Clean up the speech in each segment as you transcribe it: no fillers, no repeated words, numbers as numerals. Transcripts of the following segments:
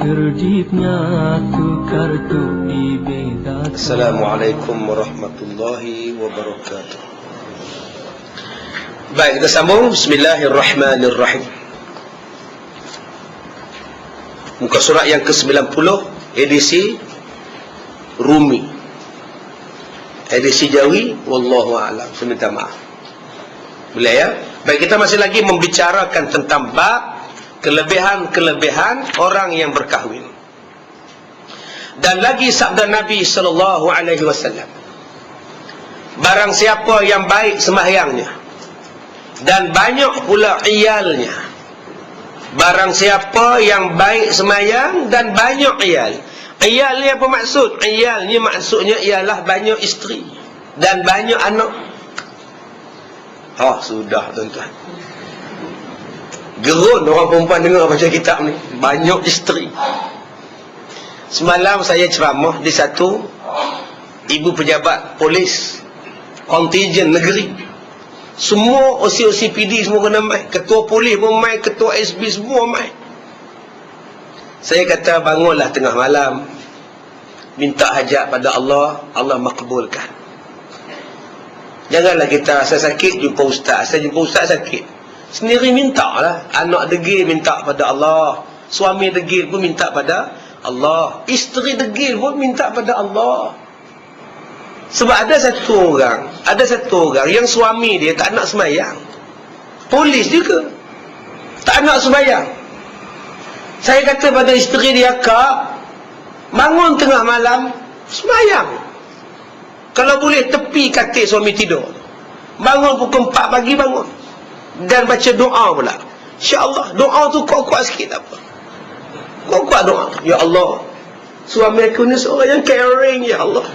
Kerdipnya tukar tupi beda. Assalamualaikum warahmatullahi wabarakatuh. Baik, kita sambung. Bismillahirrahmanirrahim. Muka surat yang ke-90, edisi Rumi, edisi Jawi. Wallahu a'lam. Saya minta maaf. Boleh ya? Baik, kita masih lagi membicarakan tentang bab kelebihan-kelebihan orang yang berkahwin. Dan lagi sabda Nabi sallallahu alaihi wasallam, barang siapa yang baik sembahyangnya dan banyak pula iyalnya. Barang siapa yang baik sembahyang dan banyak iyal. Iyal ni apa maksud? Iyal ni maksudnya ialah banyak isteri dan banyak anak. Sudah tuan-tuan. Gerun orang perempuan dengar baca kitab ni. Banyak isteri. Semalam saya ceramah di satu ibu pejabat polis kontingen negeri. Semua OC PD semua kena mai. Ketua polis pun mai, ketua SB semua mai. Saya kata bangunlah tengah malam, minta hajat pada Allah, Allah makbulkan. Janganlah kita, saya sakit jumpa ustaz, saya jumpa ustaz sakit, sendiri minta lah. Anak degil minta pada Allah, suami degil pun minta pada Allah, isteri degil pun minta pada Allah. Sebab ada satu orang yang suami dia tak nak sembahyang, polis juga tak nak sembahyang. Saya kata pada isteri dia, Kak, bangun tengah malam sembahyang. Kalau boleh tepi katil suami tidur, bangun pukul 4 pagi bangun dan baca doa pula. InsyaAllah doa tu kuat-kuat sikit tak apa. Kuat-kuat doa. Ya Allah, suami aku ni seorang yang caring, ya Allah.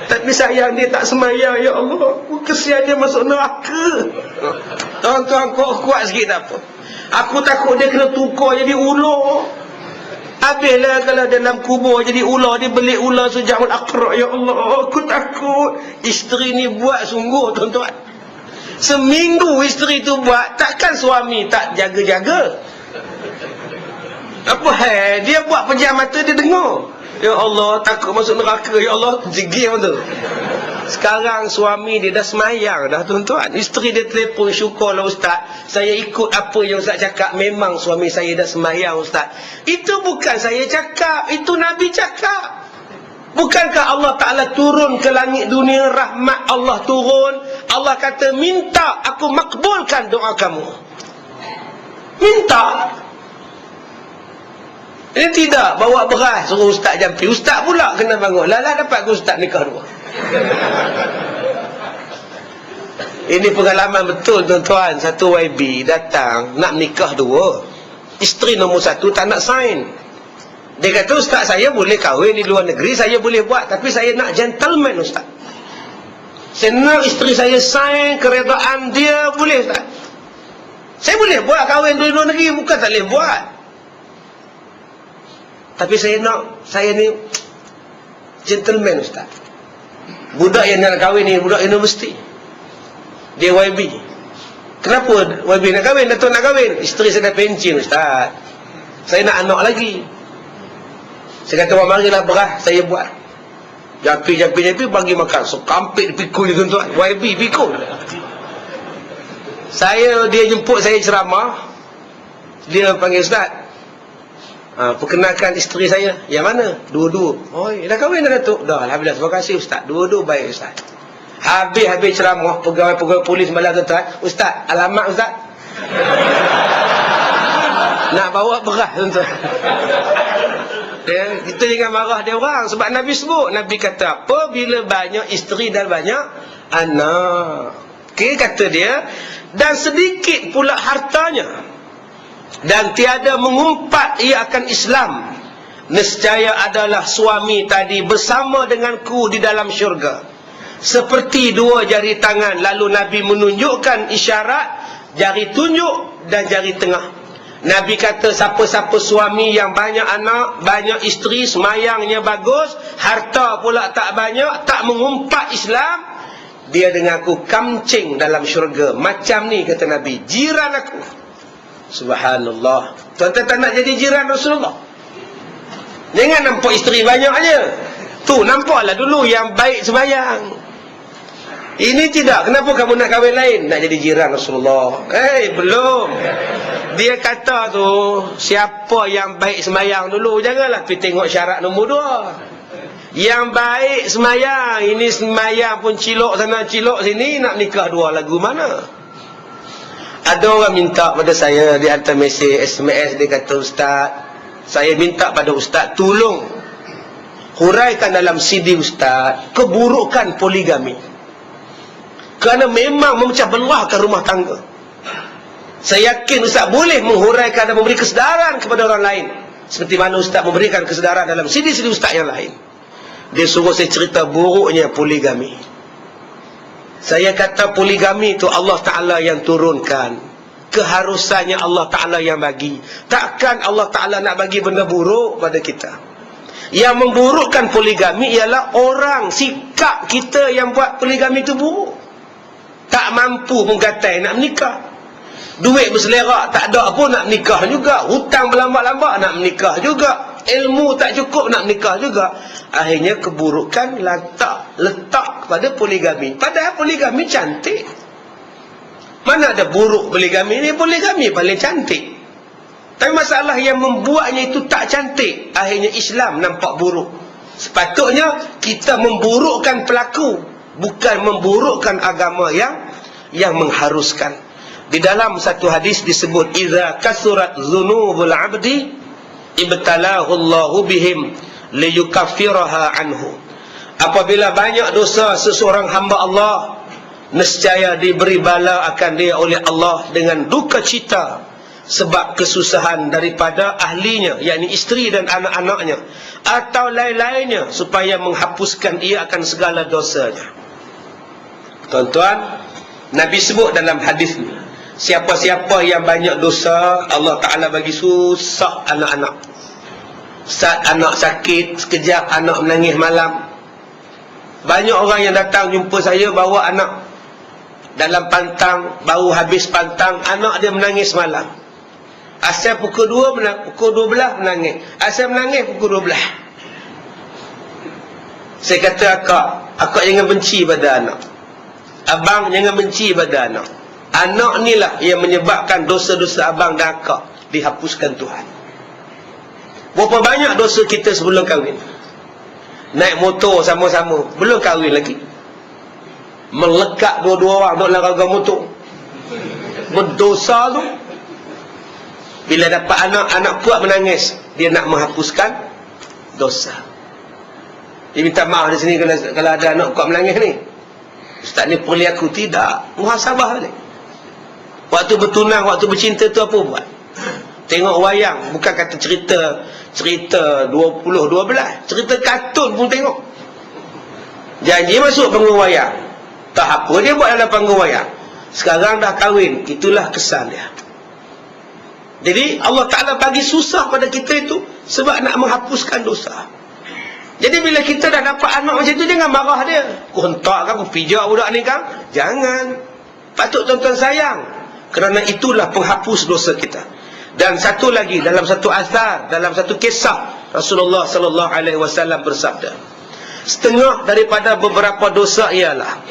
Tapi sayang dia tak sembahyang, ya Allah. Kesian dia masuk neraka. Tuan-tuan, kuat sikit tak apa. Aku takut dia kena tukar jadi ular. Habislah kalau dalam kubur jadi ular, dia belik ular sejamul aqra. Ya Allah, aku takut. Isteri ni buat sungguh tuan-tuan. Seminggu isteri tu buat, takkan suami tak jaga-jaga? Apa hal? Dia buat pejam mata, dia dengar. Ya Allah, takut masuk neraka. Ya Allah, jegil tu. Sekarang suami dia dah semayang dah tuan-tuan. Isteri dia telefon, syukurlah ustaz, saya ikut apa yang ustaz cakap. Memang suami saya dah semayang ustaz. Itu bukan saya cakap, itu Nabi cakap. Bukankah Allah Ta'ala turun ke langit dunia, rahmat Allah turun, Allah kata minta aku makbulkan doa kamu. Minta. Ini tidak bawa beras suruh ustaz jampi. Ustaz pula kena bangun. Lala dapat ke ustaz nikah dua. Ini pengalaman betul tuan-tuan. Satu YB datang nak nikah dua. Isteri nombor 1 tak nak sign. Dia kata, ustaz saya boleh kahwin di luar negeri, saya boleh buat, tapi saya nak gentleman ustaz. Saya nak isteri saya sign keredaan dia, boleh ustaz. Saya boleh buat kahwin di luar negeri, bukan tak boleh buat. Tapi saya nak, saya ni gentleman ustaz. Budak yang nak kahwin ni budak universiti, dia YB. Kenapa YB nak kahwin? Datuk nak kahwin, isteri saya dah pencin ustaz, saya nak anak lagi. Saya kata, marilah beras saya buat. Japi bagi makan. So kampit pikul je tuan-tuan. YB pikul. Dia jemput saya ceramah. Dia panggil ustaz, perkenalkan isteri saya. Yang mana? Dua-dua. Oh, dah kahwin dah Datuk? Dah, alhamdulillah, terima kasih ustaz. Dua-dua baik ustaz. Habis ceramah, pegawai-pegawai polis malam tuan-tuan, ustaz, alamat ustaz. Nak bawa beras tuan-tuan. Kita jangan marah dia orang. Sebab Nabi sebut, Nabi kata apa? Bila banyak isteri dan banyak anak. Okey, kata dia, dan sedikit pula hartanya, dan tiada mengumpat ia akan Islam, nescaya adalah suami tadi bersama denganku di dalam syurga, seperti dua jari tangan. Lalu Nabi menunjukkan isyarat jari tunjuk dan jari tengah. Nabi kata, siapa-siapa suami yang banyak anak, banyak isteri, semayangnya bagus, harta pula tak banyak, tak mengumpat Islam, dia dengan aku kamcing dalam syurga. Macam ni kata Nabi, jiran aku. Subhanallah. Tuan-tuan tak nak jadi jiran Rasulullah? Jangan nampak isteri banyak aja. Tu nampaklah dulu yang baik sembahyang. Ini tidak. Kenapa kamu nak kahwin lain? Nak jadi jiran Rasulullah. Belum. Dia kata tu, siapa yang baik sembahyang dulu, janganlah pergi tengok syarat nombor 2. Yang baik sembahyang, ini sembahyang pun cilok sana cilok sini, nak nikah 2 lagu mana? Ada orang minta pada saya, dia hantar mesej SMS, dia kata, Ustaz, saya minta pada Ustaz tolong huraikan dalam CD Ustaz keburukan poligami. Kerana memang memecah belahkan rumah tangga. Saya yakin Ustaz boleh menghuraikan dan memberi kesedaran kepada orang lain, seperti mana Ustaz memberikan kesedaran dalam CD-CD Ustaz yang lain. Dia suruh saya cerita buruknya poligami. Saya kata poligami itu Allah Ta'ala yang turunkan, keharusannya Allah Ta'ala yang bagi. Takkan Allah Ta'ala nak bagi benda buruk pada kita. Yang memburukkan poligami ialah orang, sikap kita yang buat poligami itu buruk. Tak mampu menggatai nak menikah, duit berselerak tak ada pun nak menikah juga, hutang berlambak-lambak nak menikah juga, ilmu tak cukup nak menikah juga. Akhirnya keburukan letak pada poligami. Padahal poligami cantik. Mana ada buruk poligami? Ini poligami paling cantik. Tapi masalah yang membuatnya itu tak cantik, akhirnya Islam nampak buruk. Sepatutnya kita memburukkan pelaku, bukan memburukkan agama yang mengharuskan. Di dalam satu hadis disebut, idza kasurat dzunubul 'abdi ibtalahu Allahu bihim liyukaffiraha anhu. Apabila banyak dosa seseorang hamba Allah, nescaya diberi bala akan dia oleh Allah dengan duka cita sebab kesusahan daripada ahlinya, yakni isteri dan anak-anaknya atau lain-lainnya, supaya menghapuskan ia akan segala dosanya. Tuan-tuan, Nabi sebut dalam hadis ni, siapa-siapa yang banyak dosa, Allah Ta'ala bagi susah anak-anak. Saat anak sakit, sekejap anak menangis malam. Banyak orang yang datang jumpa saya bawa anak dalam pantang, baru habis pantang, anak dia menangis malam. Asal pukul 2, pukul 12 menangis. Asal menangis pukul 12. Saya kata, akak jangan benci pada anak. Abang jangan benci pada anak. Anak inilah yang menyebabkan dosa-dosa abang dan akak dihapuskan Tuhan. Berapa banyak dosa kita sebelum kahwin? Naik motor sama-sama, belum kahwin lagi, melekat dua-dua orang duduk dalam ragam motor, berdosa tu. Bila dapat anak kuat menangis, dia nak menghapuskan dosa. Dia minta maaf di sini kalau ada anak kuat menangis ni. Ustaz ni pulih aku. Tidak, muhasabah ni. Waktu bertunang, waktu bercinta tu apa buat? Tengok wayang, bukan kata cerita 2012, cerita kartun pun tengok. Janji masuk panggung wayang, tak apa dia buat dalam panggung wayang. Sekarang dah kahwin, itulah kesan dia. Jadi Allah Ta'ala bagi susah pada kita itu sebab nak menghapuskan dosa. Jadi bila kita dah dapat anak macam tu, jangan marah dia. Kau hentak kan, kau pijak budak ni kan? Jangan. Patut tuan-tuan sayang, kerana itulah penghapus dosa kita. Dan satu lagi, dalam satu asar, dalam satu kisah, Rasulullah sallallahu alaihi wasallam bersabda, setengah daripada beberapa dosa ialah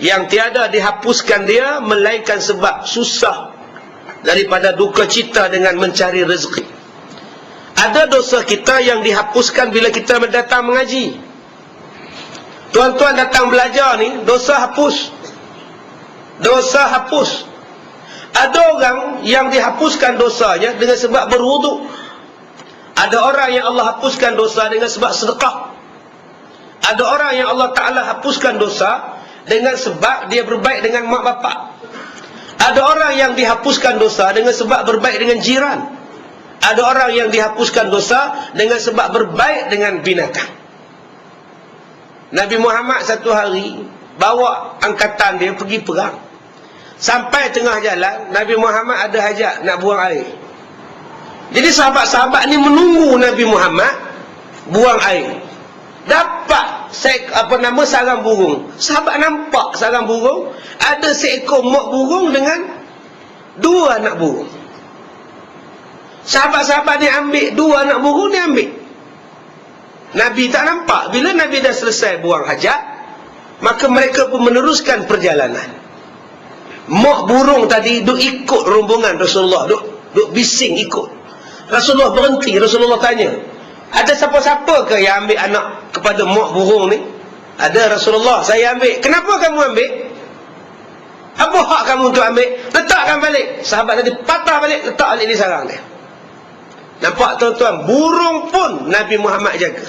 yang tiada dihapuskan dia melainkan sebab susah daripada duka cita dengan mencari rezeki. Ada dosa kita yang dihapuskan bila kita datang mengaji. Tuan-tuan datang belajar ni, dosa hapus. Dosa hapus. Ada orang yang dihapuskan dosanya dengan sebab berwuduk. Ada orang yang Allah hapuskan dosa dengan sebab sedekah. Ada orang yang Allah Ta'ala hapuskan dosa dengan sebab dia berbaik dengan mak bapak. Ada orang yang dihapuskan dosa dengan sebab berbaik dengan jiran. Ada orang yang dihapuskan dosa dengan sebab berbaik dengan binatang. Nabi Muhammad satu hari bawa angkatan dia pergi perang. Sampai tengah jalan, Nabi Muhammad ada hajat nak buang air. Jadi sahabat-sahabat ni menunggu Nabi Muhammad buang air. Dapat sarang burung. Sahabat nampak sarang burung, ada seekor mak burung dengan 2 anak burung. Sahabat-sahabat ni ambil 2 anak burung, ni ambil. Nabi tak nampak. Bila Nabi dah selesai buang hajat, maka mereka pun meneruskan perjalanan. Mak burung tadi duk ikut rombongan Rasulullah, duk bising ikut. Rasulullah berhenti. Rasulullah tanya, ada siapa-siapa ke yang ambil anak kepada mak burung ni? Ada, Rasulullah, saya ambil. Kenapa kamu ambil? Apa hak kamu untuk ambil? Letakkan balik. Sahabat tadi patah balik, letak balik di sarang dia. Nampak tuan-tuan, burung pun Nabi Muhammad jaga.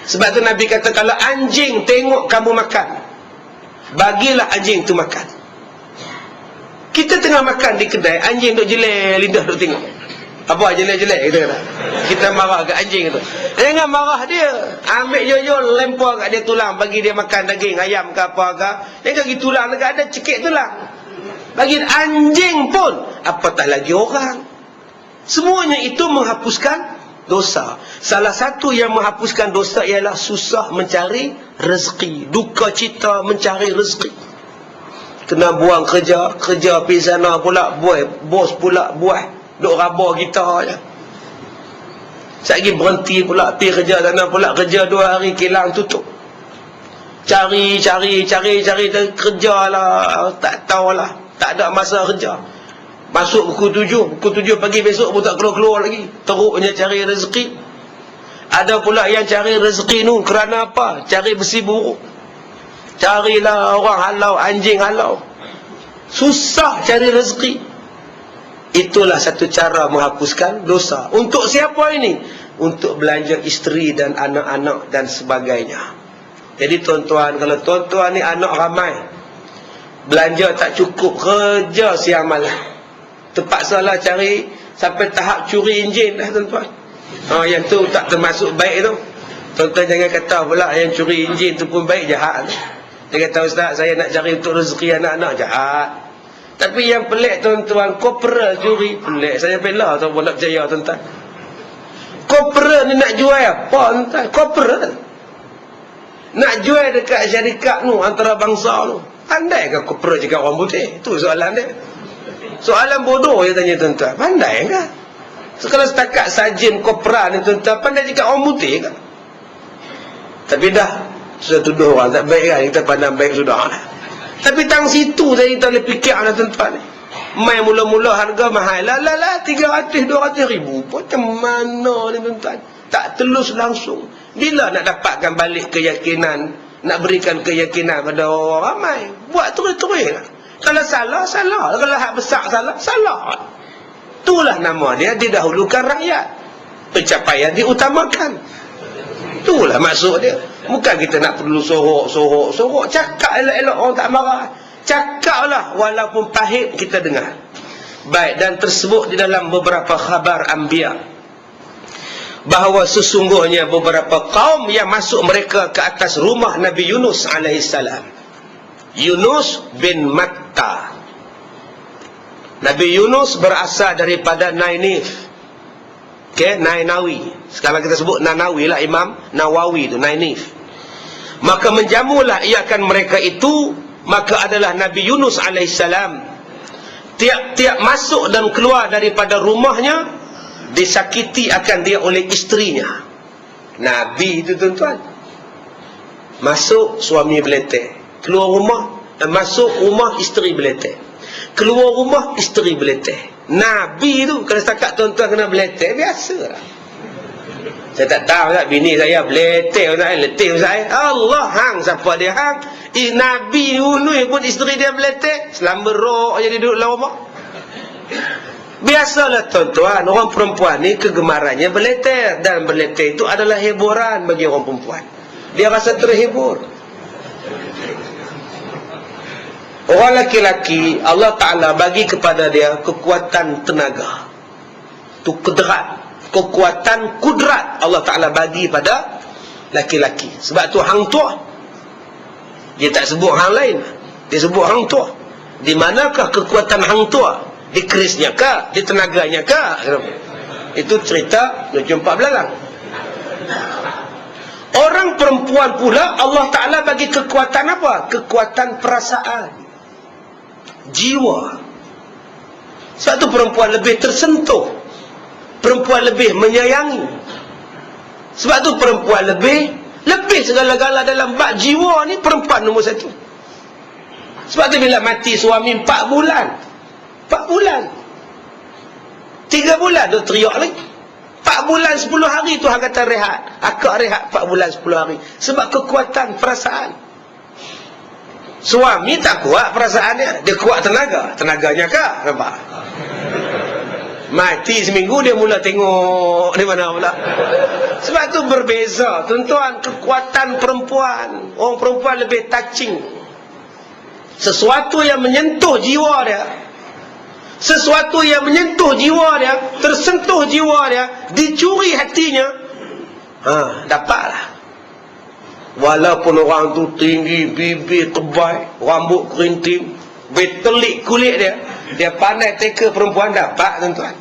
Sebab tu Nabi kata, kalau anjing tengok kamu makan, bagilah anjing tu makan. Kita tengah makan di kedai, anjing duk jelek lidah duk tengok. Apa jelek-jelek kita kata. Kita marah ke anjing tu. Jangan marah dia. Ambil yoyo, lempar kat dia tulang, bagi dia makan daging ayam ke apa ke. Jangan bagi tulang dekat ada, cekik tulang. Bagi anjing pun, apatah lagi orang. Semuanya itu menghapuskan dosa. Salah satu yang menghapuskan dosa ialah susah mencari rezeki, duka cita mencari rezeki. Kena buang kerja pergi sana pula, bos pula buat, duk rabah kita je. Sekejap berhenti pula, pergi kerja sana pula, kerja 2 hari kilang tutup. Cari kerja lah, tak tahulah, tak ada masa kerja. Masuk pukul 7 pagi, besok pun tak keluar-keluar lagi. Teruknya cari rezeki. Ada pula yang cari rezeki nu kerana apa? Cari besi buruk. Carilah orang halau, anjing halau. Susah cari rezeki. Itulah satu cara menghapuskan dosa. Untuk siapa ini? Untuk belanja isteri dan anak-anak dan sebagainya. Jadi tuan-tuan, kalau tuan-tuan ni anak ramai, belanja tak cukup, kerja siang malam, terpaksalah cari sampai tahap curi enjin dah tuan-tuan. Yang tu tak termasuk baik tu. Tuan-tuan jangan kata pula yang curi enjin tu pun baik, jahat. Dia kata, ustaz, saya nak cari untuk rezeki anak-anak, jahat. Tapi yang pelik tuan-tuan, kopra curi, pelik. Saya bela tu pun nak percaya tuan-tuan. Kopra ni nak jual apa tuan-tuan? Kopra nak jual dekat syarikat nu, antara bangsa nu. Pandai ke kopra cakap orang putih? Itu soalan dia. Soalan bodoh dia tanya tuan-tuan. Pandai kan? Kalau setakat sarjan kopra ni tuan-tuan, pandai cakap orang putih kan? Tapi dah sudah tuduh orang tak baik kan? Kita pandang baik sudah lah. Tapi tang situ saya kita boleh fikir lah tuan-tuan ni. Main mula-mula harga mahal lah 300-200 ribu pun macam mana ni tuan-tuan? Tak telus langsung. Bila nak dapatkan balik keyakinan, nak berikan keyakinan pada orang ramai? Buat terus-terus lah. Kalau salah, salah. Kalau hak besar salah, salah. Itulah nama dia, didahulukan rakyat. Pencapaian diutamakan. Itulah maksud dia. Bukan kita nak perlu sorok. Cakap elok-elok, orang tak marah. Cakaplah walaupun pahit kita dengar. Baik, dan tersebut di dalam beberapa khabar Anbiya, bahawa sesungguhnya beberapa kaum yang masuk mereka ke atas rumah Nabi Yunus alaihissalam. Yunus bin Matta. Nabi Yunus berasal daripada Nainif. Nainawi. Sekarang kita sebut Nanawi lah, Imam Nawawi tu, Nainif. Maka menjamulah ia akan mereka itu. Maka adalah Nabi Yunus alaihissalam, tiap-tiap masuk dan keluar daripada rumahnya, disakiti akan dia oleh isterinya. Nabi itu tuan-tuan, masuk suami beletek, keluar rumah, masuk rumah isteri beletek, keluar rumah isteri beletek. Nabi itu kalau setakat tuan-tuan kena beletek, biasa lah. Saya tak tahu tak, bini saya beletek, letih saya. Allah hang, siapa dia hang? Nabi Yunus pun isteri dia beletek, selamba roh jadi duduk dalam rumah. Biasalah tuan-tuan, orang perempuan ni kegemarannya beletek, dan beletek itu adalah hiburan bagi orang perempuan. Dia rasa terhibur. Orang laki-laki, Allah Ta'ala bagi kepada dia kekuatan tenaga, tu kudrat, kekuatan kudrat Allah Ta'ala bagi pada laki-laki. Sebab tu hang tuah, dia tak sebut hang lain, dia sebut hang tuah. Di manakah kekuatan hang tuah? Di kerisnya kah? Di tenaganya kah? Itu cerita jumpa belalang. Orang perempuan pula Allah Ta'ala bagi kekuatan apa? Kekuatan perasaan, jiwa. Sebab tu perempuan lebih tersentuh, perempuan lebih menyayangi. Sebab tu perempuan lebih segala-gala dalam bab jiwa ni, perempuan nombor satu. Sebab tu bila mati suami 4 bulan 3 bulan tu teriak lagi. 4 bulan 10 hari tu hang kata rehat. Akak rehat 4 bulan 10 hari. Sebab kekuatan perasaan. Suami tak kuat perasaannya, dia kuat tenaganya kah? Nampak? Mati seminggu dia mula tengok di mana pula. Sebab tu berbeza tuan-tuan, kekuatan perempuan. Orang perempuan lebih touching. Sesuatu yang menyentuh jiwa dia, tersentuh jiwa dia, dicuri hatinya, dapatlah. Walaupun orang tu tinggi, bibir tebal, rambut kerinting, betelik kulit dia pandai teka perempuan, dapat tuan-tuan.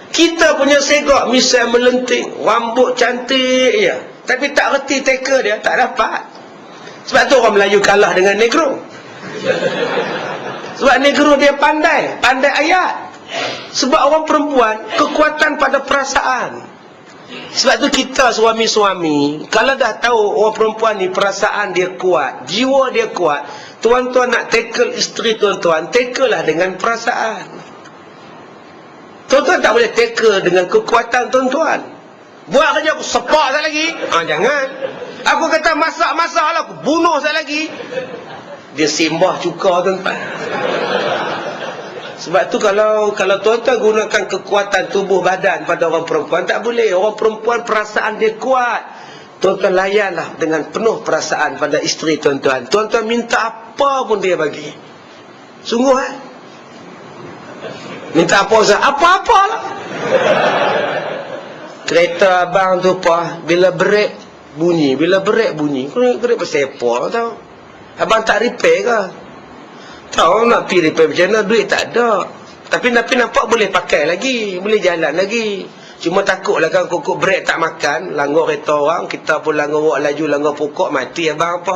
Kita punya segak misal melenting, rambut cantik je, tapi tak reti teka dia, tak dapat. Sebab tu orang Melayu kalah dengan negro. Sebab negro dia pandai ayat. Sebab orang perempuan kekuatan pada perasaan. Sebab tu kita suami-suami, kalau dah tahu orang perempuan ni perasaan dia kuat, jiwa dia kuat, tuan-tuan nak tackle isteri tuan-tuan, tackle lah dengan perasaan. Tuan-tuan tak boleh tackle dengan kekuatan tuan-tuan. Buat kerja aku sepak sekali lagi, jangan. Aku kata masak lah, aku bunuh sekali lagi. Dia simbah cuka tuan-tuan. Sebab tu kalau tuan-tuan gunakan kekuatan tubuh badan pada orang perempuan, tak boleh. Orang perempuan perasaan dia kuat. Tuan-tuan layanlah dengan penuh perasaan pada isteri tuan-tuan. Tuan-tuan minta apa pun dia bagi. Sungguh minta apa-apa lah. Kereta abang tu bila brek bunyi. Brek bersepak tau. Abang tak repair ke? Tahu nak pergi repair macam mana, duit tak ada. Tapi nampak boleh pakai lagi, boleh jalan lagi. Cuma takutlah kan kokok brek tak makan, langgar kereta orang, kita pun langgar laju, langgar pokok, mati abang apa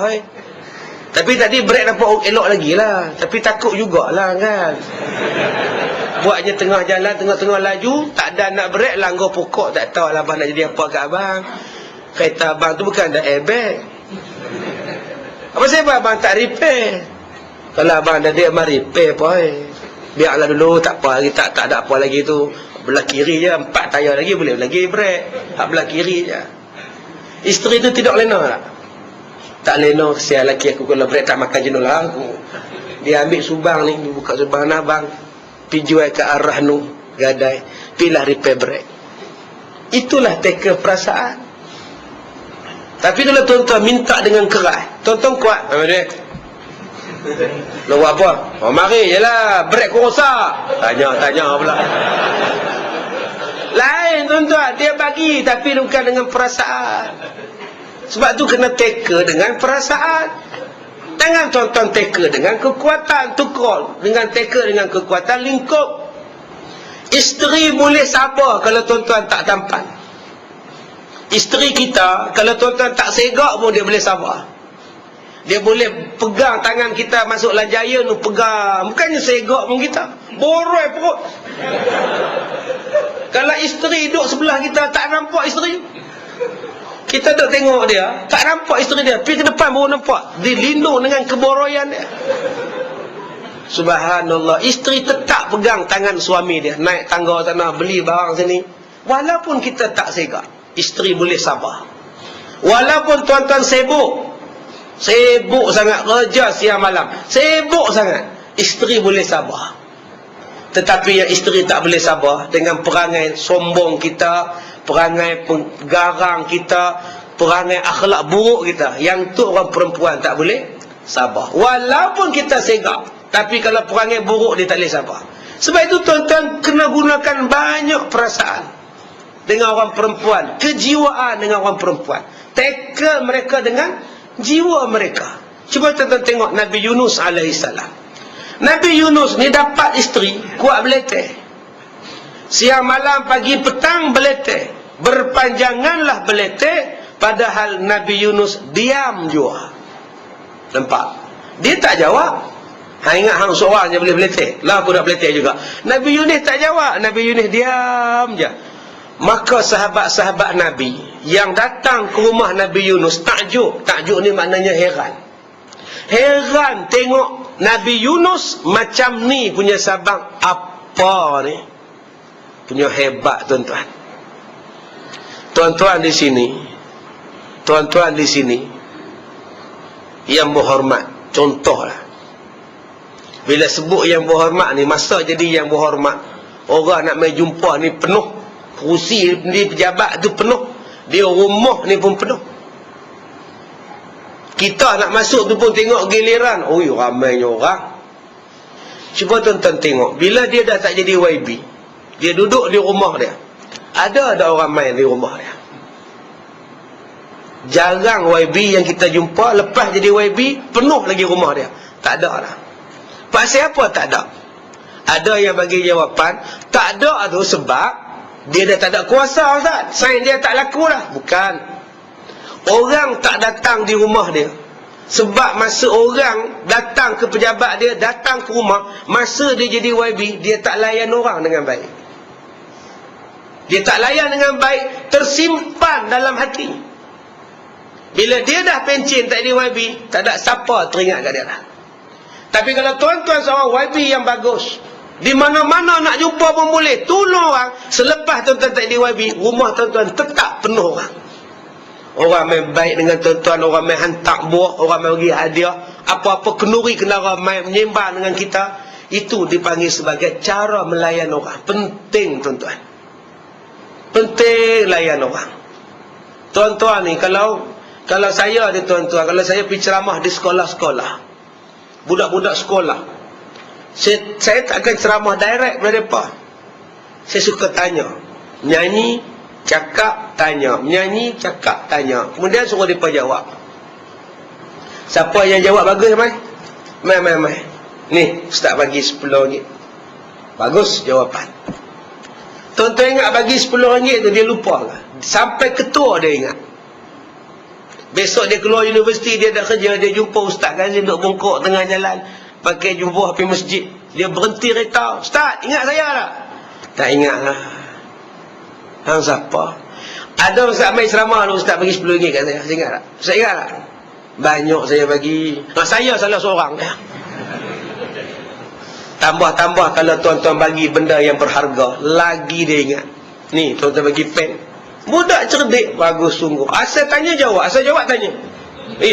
Tapi tadi brek nampak elok lagi lah. Tapi takut jugalah kan. Buatnya tengah jalan, tengah laju, tak ada nak brek, langgar pokok, tak tahu lah abang nak jadi apa kat abang. Kereta abang tu bukan ada airbag. Apa sebab abang tak repair? Kalau abang ada dia, abang repair biarlah dulu, tak apa lagi, tak ada apa lagi tu. Belah kiri je, 4 tayar lagi boleh lagi brek. Belah kiri je. Isteri tu tidak lena tak lena. Kesian lelaki aku kalau brek tak makan jenuh lah aku. Dia ambil subang ni, dia buka subang abang, pijuai ke arah nu gadai, pilah repair brek. Itulah teka perasaan. Tapi kalau tuan-tuan minta dengan keras, tuan-tuan kuat. Lo buat apa? Mari je lah, brek ku rosak. Tanya pula. Lain tuan-tuan, dia bagi tapi bukan dengan perasaan. Sebab tu kena teka dengan perasaan. Jangan tuan-tuan teka dengan kekuatan, tukar dengan teka dengan kekuatan lingkup. Isteri boleh sabar kalau tuan-tuan tak tampan. Isteri kita kalau tuan-tuan tak segak pun dia boleh sabar. Dia boleh pegang tangan kita masuk lanjaya tu, pegang. Bukannya segak pun kita, boroi perut. Kalau isteri duduk sebelah kita, tak nampak isteri. Kita duduk tengok dia, tak nampak isteri dia. Pergi ke depan baru nampak. Dia lindung dengan keboroyan dia. Subhanallah. Isteri tetap pegang tangan suami dia, naik tangga tanah, beli barang sini. Walaupun kita tak segak, isteri boleh sabar. Walaupun tuan-tuan sibuk sangat, kerja siang malam, sibuk sangat, isteri boleh sabar. Tetapi yang isteri tak boleh sabar dengan perangai sombong kita, perangai penggarang kita, perangai akhlak buruk kita, yang tu orang perempuan tak boleh sabar. Walaupun kita segak, tapi kalau perangai buruk dia tak boleh sabar. Sebab itu tuan-tuan kena gunakan banyak perasaan dengan orang perempuan, kejiwaan dengan orang perempuan, tackle mereka dengan jiwa mereka. Cuba tuan-tuan tengok Nabi Yunus alaihissalam. Nabi Yunus ni dapat isteri kuat beleteh. Siang malam pagi petang beleteh. Berpanjanganlah beleteh, padahal Nabi Yunus diam jua. Nampak? Dia tak jawab. Ingat hang seorang je boleh beleteh. Lah aku nak beleteh juga. Nabi Yunus tak jawab. Nabi Yunus diam je. Maka sahabat-sahabat Nabi yang datang ke rumah Nabi Yunus takjub. Takjub ni maknanya heran. Heran tengok Nabi Yunus macam ni punya sabang. Apa ni? Punya hebat, tuan-tuan. Tuan-tuan di sini, tuan-tuan di sini yang berhormat, contohlah. Bila sebut yang berhormat ni, masa jadi yang berhormat, orang nak main jumpa ni penuh. Kerusi ni pejabat tu penuh. Dia rumah ni pun penuh. Kita nak masuk tu pun tengok giliran. Oi, ramainya orang. Cuba tuan-tuan tengok. Bila dia dah tak jadi YB, dia duduk di rumah dia. Ada orang main di rumah dia. Jarang YB yang kita jumpa lepas jadi YB penuh lagi rumah dia. Tak ada lah. Pasal apa tak ada? Ada yang bagi jawapan, tak ada tu sebab dia dah tak ada kuasa, Ustaz. Sains dia tak laku dah. Bukan. Orang tak datang di rumah dia. Sebab masa orang datang ke pejabat dia, datang ke rumah, masa dia jadi YB, dia tak layan orang dengan baik. Dia tak layan dengan baik, tersimpan dalam hati. Bila dia dah pencen tak jadi YB, tak ada siapa teringat kat dia lah. Tapi kalau tuan-tuan seorang YB yang bagus, di mana-mana nak jumpa pun boleh, tolong orang. Selepas tuan-tuan tak di YB, rumah tuan-tuan tetap penuh orang. Orang main baik dengan tuan-tuan, orang main hantar buah, orang main bagi hadiah, apa-apa kenuri kenara main menyembah dengan kita. Itu dipanggil sebagai cara melayan orang. Penting, tuan-tuan. Penting layan orang. Tuan-tuan ni, kalau saya ni tuan-tuan, kalau saya pergi ceramah di sekolah-sekolah, budak-budak sekolah, saya tak akan ceramah direct pada mereka. Saya suka tanya. Nyanyi, cakap, tanya. Menyanyi, cakap, tanya. Kemudian suruh mereka jawab. Siapa yang jawab bagus, mai? Mai. Ni, Ustaz bagi RM10. Bagus jawapan. Tuan-tuan ingat bagi RM10 tu dia lupa lah. Sampai ketua dia ingat. Besok dia keluar universiti, dia dah kerja, dia jumpa Ustaz Kazim duduk bongkok tengah jalan, pakai jubah pergi masjid. Dia berhenti kereta. Ustaz, ingat saya tak? Tak ingat lah. Hang siapa? Ada Ustaz main ceramah tu, Ustaz bagi RM10 kat saya. Saya ingat tak? Saya ingat tak? Banyak saya bagi. Saya salah seorang. Tambah-tambah kalau tuan-tuan bagi benda yang berharga, lagi dia ingat. Ni, tuan-tuan bagi pen. Budak cerdik, bagus sungguh. Asal tanya jawab, asal jawab tanya.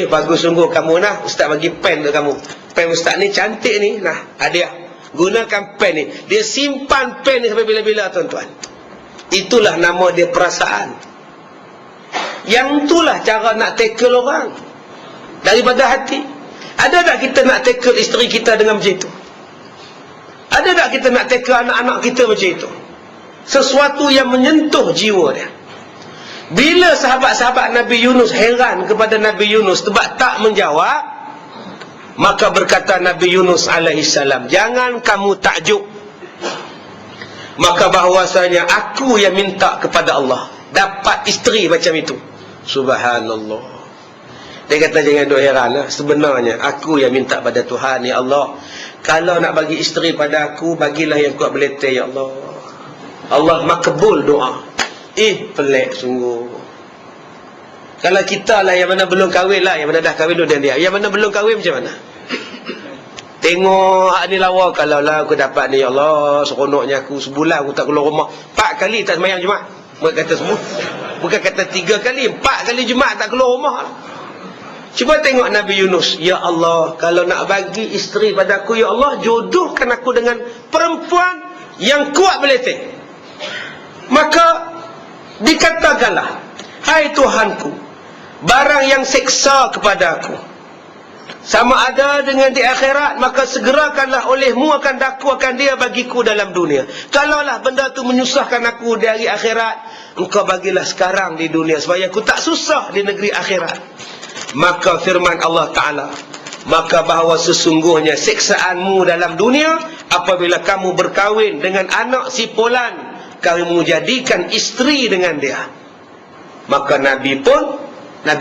Bagus sungguh kamu nah. Ustaz bagi pen tu kamu. Pen Ustaz ni cantik ni. Nah, hadiah. Gunakan pen ni. Dia simpan pen ni sampai bila-bila, tuan-tuan. Itulah nama dia perasaan. Yang itulah cara nak tackle orang. Daripada hati. Ada tak kita nak tackle isteri kita dengan macam itu? Ada tak kita nak tackle anak-anak kita macam itu? Sesuatu yang menyentuh jiwa dia. Bila sahabat-sahabat Nabi Yunus heran kepada Nabi Yunus sebab tak menjawab, maka berkata Nabi Yunus alaihissalam, jangan kamu takjub. Maka bahwasanya aku yang minta kepada Allah dapat isteri macam itu. Subhanallah. Dia kata jangan duk heran lah. Sebenarnya aku yang minta pada Tuhan, ya Allah, kalau nak bagi isteri pada aku, bagilah yang kuat beletih, ya Allah. Allah makbul doa. Pelik sungguh. Kalau kita lah yang mana belum kahwin lah, yang mana dah kahwin dan dia, yang mana belum kahwin macam mana? Tengok ni lawa, kalau lah aku dapat ni, ya Allah, seronoknya aku sebulan aku tak keluar rumah. 4 kali tak sembahyang Jumaat. Bukan kata semua. Bukan kata 3 kali, 4 kali Jumaat tak keluar rumah. Cuba tengok Nabi Yunus. Ya Allah, kalau nak bagi isteri pada aku, ya Allah, jodohkan aku dengan perempuan yang kuat beletih. Maka dikatakanlah, hai Tuhanku, barang yang seksa kepada aku, sama ada dengan di akhirat, maka segerakanlah olehmu akan dakwakan dia bagiku dalam dunia. Kalaulah benda tu menyusahkan aku dari akhirat, engkau bagilah sekarang di dunia supaya aku tak susah di negeri akhirat. Maka firman Allah Ta'ala, maka bahawa sesungguhnya siksaanmu dalam dunia apabila kamu berkahwin dengan anak si Fulan, kamu jadikan isteri dengan dia. Maka Nabi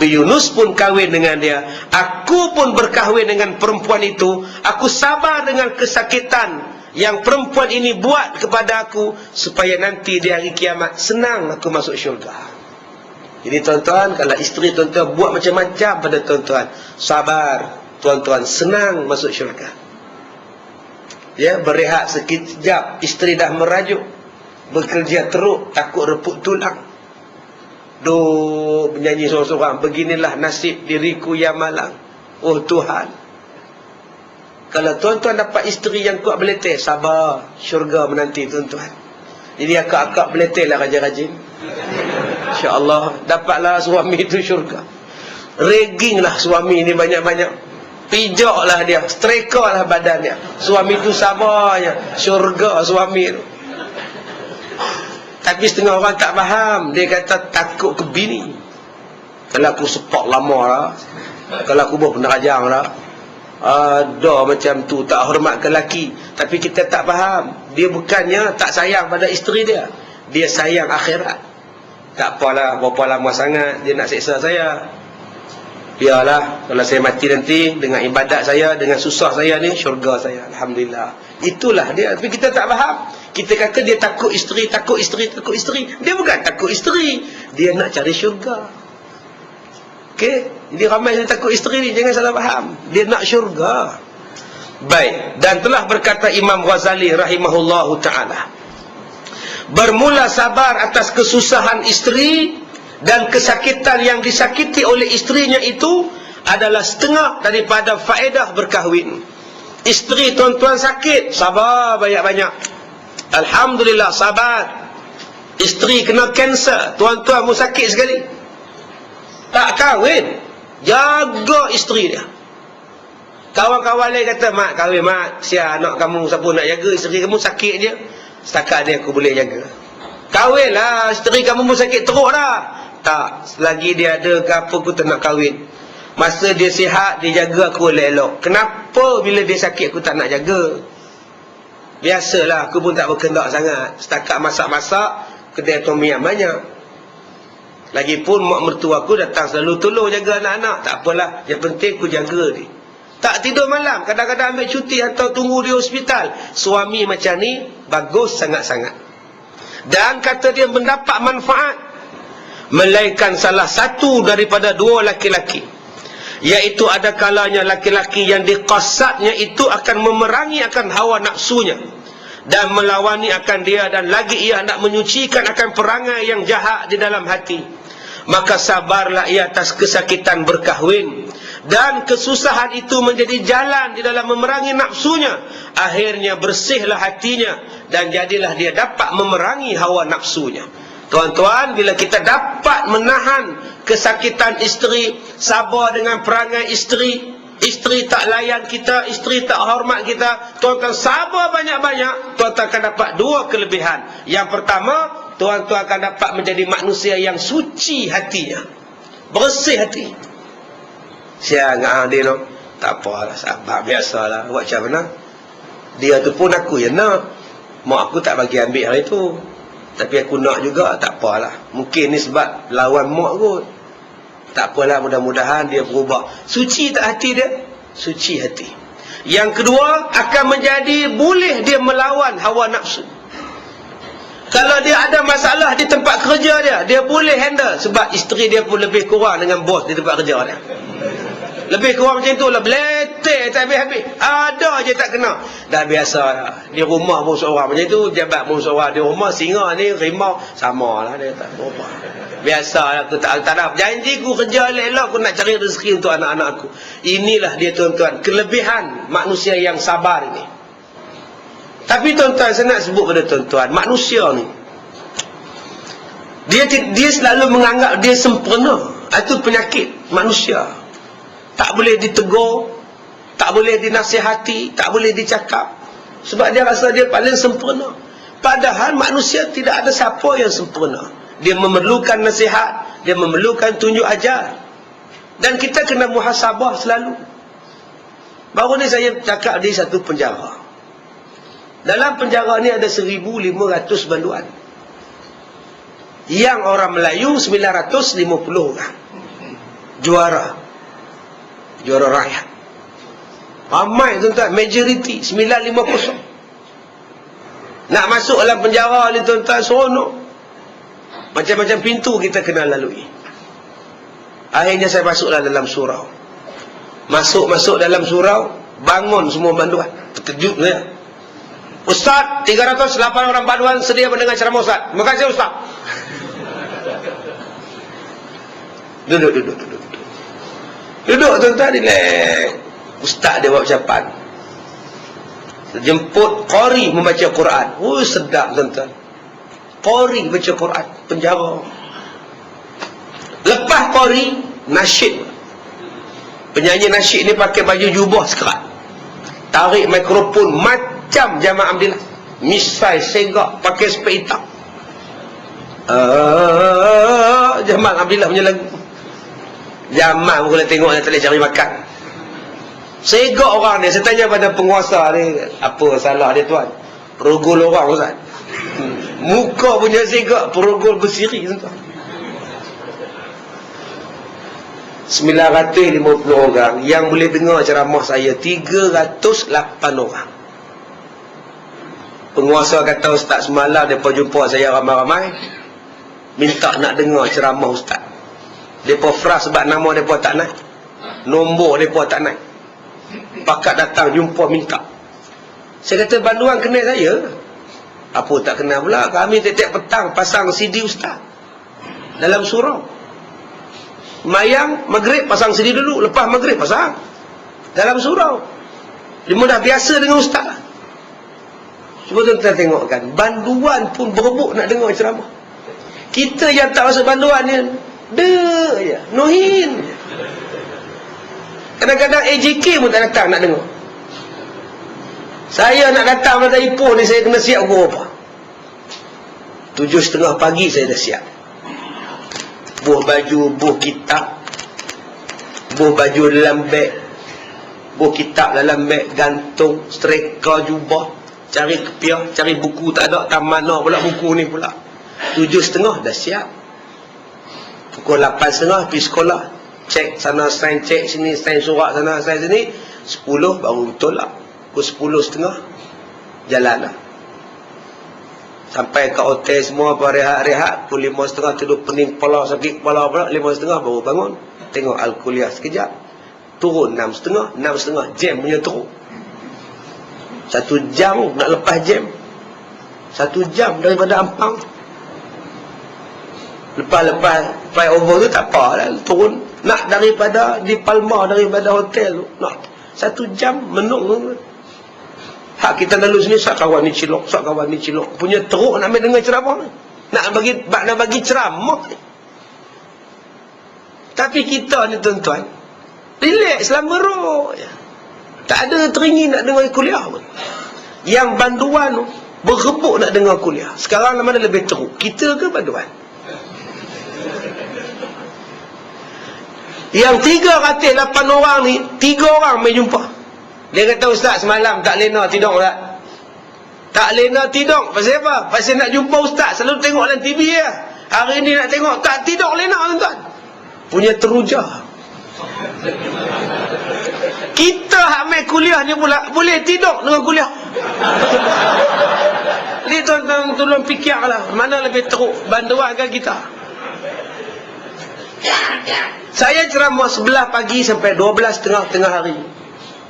Yunus pun kahwin dengan dia. Aku pun berkahwin dengan perempuan itu. Aku sabar dengan kesakitan yang perempuan ini buat kepada aku, supaya nanti di hari kiamat senang aku masuk syurga. Jadi tuan-tuan, kalau isteri tuan-tuan buat macam-macam pada tuan-tuan, sabar, tuan-tuan senang masuk syurga. Ya, berehat sekejap, isteri dah merajuk, bekerja teruk, takut reput tulang. Duh, menyanyi seorang-seorang, beginilah nasib diriku yang malang. Oh Tuhan. Kalau tuan-tuan dapat isteri yang kuat beletih, sabar, syurga menanti tuan-tuan. Jadi akak-akak beletih lah rajin-rajin. InsyaAllah dapatlah suami itu syurga. Ragging lah suami ni banyak-banyak. Pijak lah dia, striker lah badan dia. Suami tu sabarnya, syurga suami tu. Tapi setengah orang tak faham. Dia kata takut ke bini. Kalau aku sepak lama lah, kalau aku buat penerajang lah, ada macam tu, tak hormat ke lelaki. Tapi kita tak faham, dia bukannya tak sayang pada isteri dia, dia sayang akhirat. Tak apalah, berapa lama sangat dia nak seksa saya. Biarlah, kalau saya mati nanti, dengan ibadat saya, dengan susah saya ni, syurga saya, alhamdulillah. Itulah dia. Tapi kita tak faham. Kita kata dia takut isteri, takut isteri, takut isteri. Dia bukan takut isteri, dia nak cari syurga. Okey, jadi ramai yang takut isteri ni, jangan salah faham. Dia nak syurga. Baik, dan telah berkata Imam Ghazali rahimahullahu ta'ala, bermula sabar atas kesusahan isteri dan kesakitan yang disakiti oleh istrinya itu adalah setengah daripada faedah berkahwin. Isteri tuan-tuan sakit, sabar banyak-banyak. Alhamdulillah, sabar. Isteri kena kanser, tuan-tuan mu sakit sekali, tak kahwin, jaga isteri dia. Kawan-kawan lain kata, mak kahwin mak, siapa anak kamu siapa nak jaga, isteri kamu sakit je. Setakat ni aku boleh jaga. Kahwin lah, isteri kamu pun sakit teruk dah. Tak, selagi dia ada ke apa aku tak nak kahwin. Masa dia sihat, dia jaga aku elok-elok. Kenapa bila dia sakit aku tak nak jaga? Biasalah, aku pun tak berkendak sangat. Setakat masak-masak, kedai tom yam banyak. Lagipun mak mertua aku datang selalu tolong jaga anak-anak. Tak apalah, yang penting aku jaga dia. Tak tidur malam, kadang-kadang ambil cuti atau tunggu di hospital. Suami macam ni bagus sangat-sangat. Dan kata dia mendapat manfaat, melainkan salah satu daripada dua laki-laki, iaitu ada kalanya laki-laki yang dikasatnya itu akan memerangi akan hawa nafsunya dan melawani akan dia, dan lagi ia nak menyucikan akan perangai yang jahat di dalam hati. Maka sabarlah ia atas kesakitan berkahwin, dan kesusahan itu menjadi jalan di dalam memerangi nafsunya. Akhirnya bersihlah hatinya, dan jadilah dia dapat memerangi hawa nafsunya. Tuan-tuan, bila kita dapat menahan kesakitan isteri, sabar dengan perangai isteri, isteri tak layan kita, isteri tak hormat kita, tuan-tuan sabar banyak-banyak, tuan-tuan akan dapat dua kelebihan. Yang pertama, tuan-tuan akan dapat menjadi manusia yang suci hatinya, bersih hati. Siang dia no, tak apalah, sabar biasalah, buat macam mana. Dia tu pun aku yang nak, mak aku tak bagi ambil hari tu, tapi aku nak juga, tak apalah. Mungkin ni sebab lawan mak kot. Tak apalah, mudah-mudahan dia berubah. Suci tak hati dia? Suci hati. Yang kedua, akan menjadi boleh dia melawan hawa nafsu. Kalau dia ada masalah di tempat kerja dia, dia boleh handle. Sebab isteri dia pun lebih kurang dengan bos di tempat kerja dia. Lebih kurang macam tu lah, beletek tak habis-habis, ada je tak kena. Dah biasa dah. Di rumah pun seorang macam tu, jabat pun seorang. Di rumah singa ni, rimau, sama lah, dia tak berubah. Biasa lah, aku tak ada janji aku kerja elok-elok, aku nak cari rezeki untuk anak-anak aku. Inilah dia tuan-tuan, kelebihan manusia yang sabar ini. Tapi tuan-tuan, saya nak sebut pada tuan-tuan, manusia ni, dia selalu menganggap dia sempurna. Itu penyakit manusia. Tak boleh ditegur, tak boleh dinasihati, tak boleh dicakap. Sebab dia rasa dia paling sempurna. Padahal manusia tidak ada siapa yang sempurna. Dia memerlukan nasihat, dia memerlukan tunjuk ajar. Dan kita kena muhasabah selalu. Baru ni saya cakap di satu penjara. Dalam penjara ni ada 1,500 banduan. Yang orang Melayu 950 orang. Juara rakyat. Ramai tuan-tuan, majoriti 950. Nak masuk dalam penjara ni tuan-tuan, seronok. Macam-macam pintu kita kena lalui. Akhirnya saya masuklah dalam surau. Masuk dalam surau, bangun semua banduan. Terkejut saya. Ustaz, 308 orang banduan sedia mendengar ceramah Ustaz. Terima kasih Ustaz. Duduk tuan-tuan, relax. Ustaz dia buat ucapan. Jemput qari membaca Quran. Oh, sedap tuan-tuan. Qari baca Quran, penjara. Lepas qari, nasyid. Penyanyi nasyid ni pakai baju jubah sekerat. Tarik mikrofon macam Jamal Abdillah. Misai segak pakai spek hitam. Jamal Abdillah punya lagu. Jamal pun kena tengok dia tak boleh cari makan. Segak orang dia. Saya tanya pada penguasa ni, apa salah dia tuan? Perogol orang Ustaz. Muka punya segak, perogol bersiri tuan. 950 orang yang boleh dengar ceramah saya, 308 orang. Penguasa kata, Ustaz semalam mereka jumpa saya ramai-ramai, minta nak dengar ceramah Ustaz. Mereka frust sebab nama mereka tak naik, nombor mereka tak naik. Pakat datang jumpa minta. Saya kata, banduan kenal saya? Apa tak kenal pula? Kami tiap-tiap petang pasang CD Ustaz dalam surau. Mayang maghrib pasang CD dulu, lepas maghrib pasang dalam surau. Dia dah biasa dengan Ustaz. Cuba tuan-tuan tengokkan, banduan pun berebut nak dengar ceramah. Kita yang tak masuk banduan ni, ya, nohin. Kadang-kadang AJK pun tak datang nak dengar. Saya nak datang pada Ipoh ni, saya kena siap pukul apa? 7:30 pagi saya dah siap. Buah baju, buah kitab, buah baju dalam beg, buah kitab dalam beg, gantung, streka, jubah, cari kepiah, cari buku tak ada, tak mana pula buku ni pula. 7:30 dah siap. Pukul 8:30 pergi sekolah, cek sana sign, cek sini sign surat, sana sign sini. 10 baru betul lah. Pukul 10:30 jalan lah. Sampai ke hotel semua, apa rehat-rehat. Pukul 5:30 tidur pening kepala, sakit kepala pula. 5:30 baru bangun, tengok Al-Kuliah sekejap, turun 6:30. 6:30 jam punya teruk. 1 jam nak lepas jam. 1 jam daripada Ampang. Lepas flyover tu tak apa lah, turun. Nak daripada di Palma, daripada hotel tu, nak 1 jam menung. Hak kita lalu sini, sak kawan ni cilok, sak kawan ni cilok. Punya teruk nak main dengar ceramah. Nak bagi ceramah. Tapi kita ni tuan-tuan, relax selama roh. Tak ada teringin nak dengar kuliah pun. Yang banduan tu berebut nak dengar kuliah. Sekarang mana lebih teruk, kita ke banduan? Yang 308 orang ni, 3 orang main jumpa. Dia kata, Ustaz semalam tak lena tidur tak? Tak lena tidur. Pasal apa? Pasal nak jumpa Ustaz. Selalu tengok dalam TV ya. Hari ni nak tengok, tak tidur lena tuan-tuan. Punya teruja. Kita ambil kuliah ni pula boleh tidur dengan kuliah. Ni tuan-tuan tolong fikirlah, mana lebih teruk, banduan ke kita? Saya ceramah 11 pagi sampai 12 tengah hari.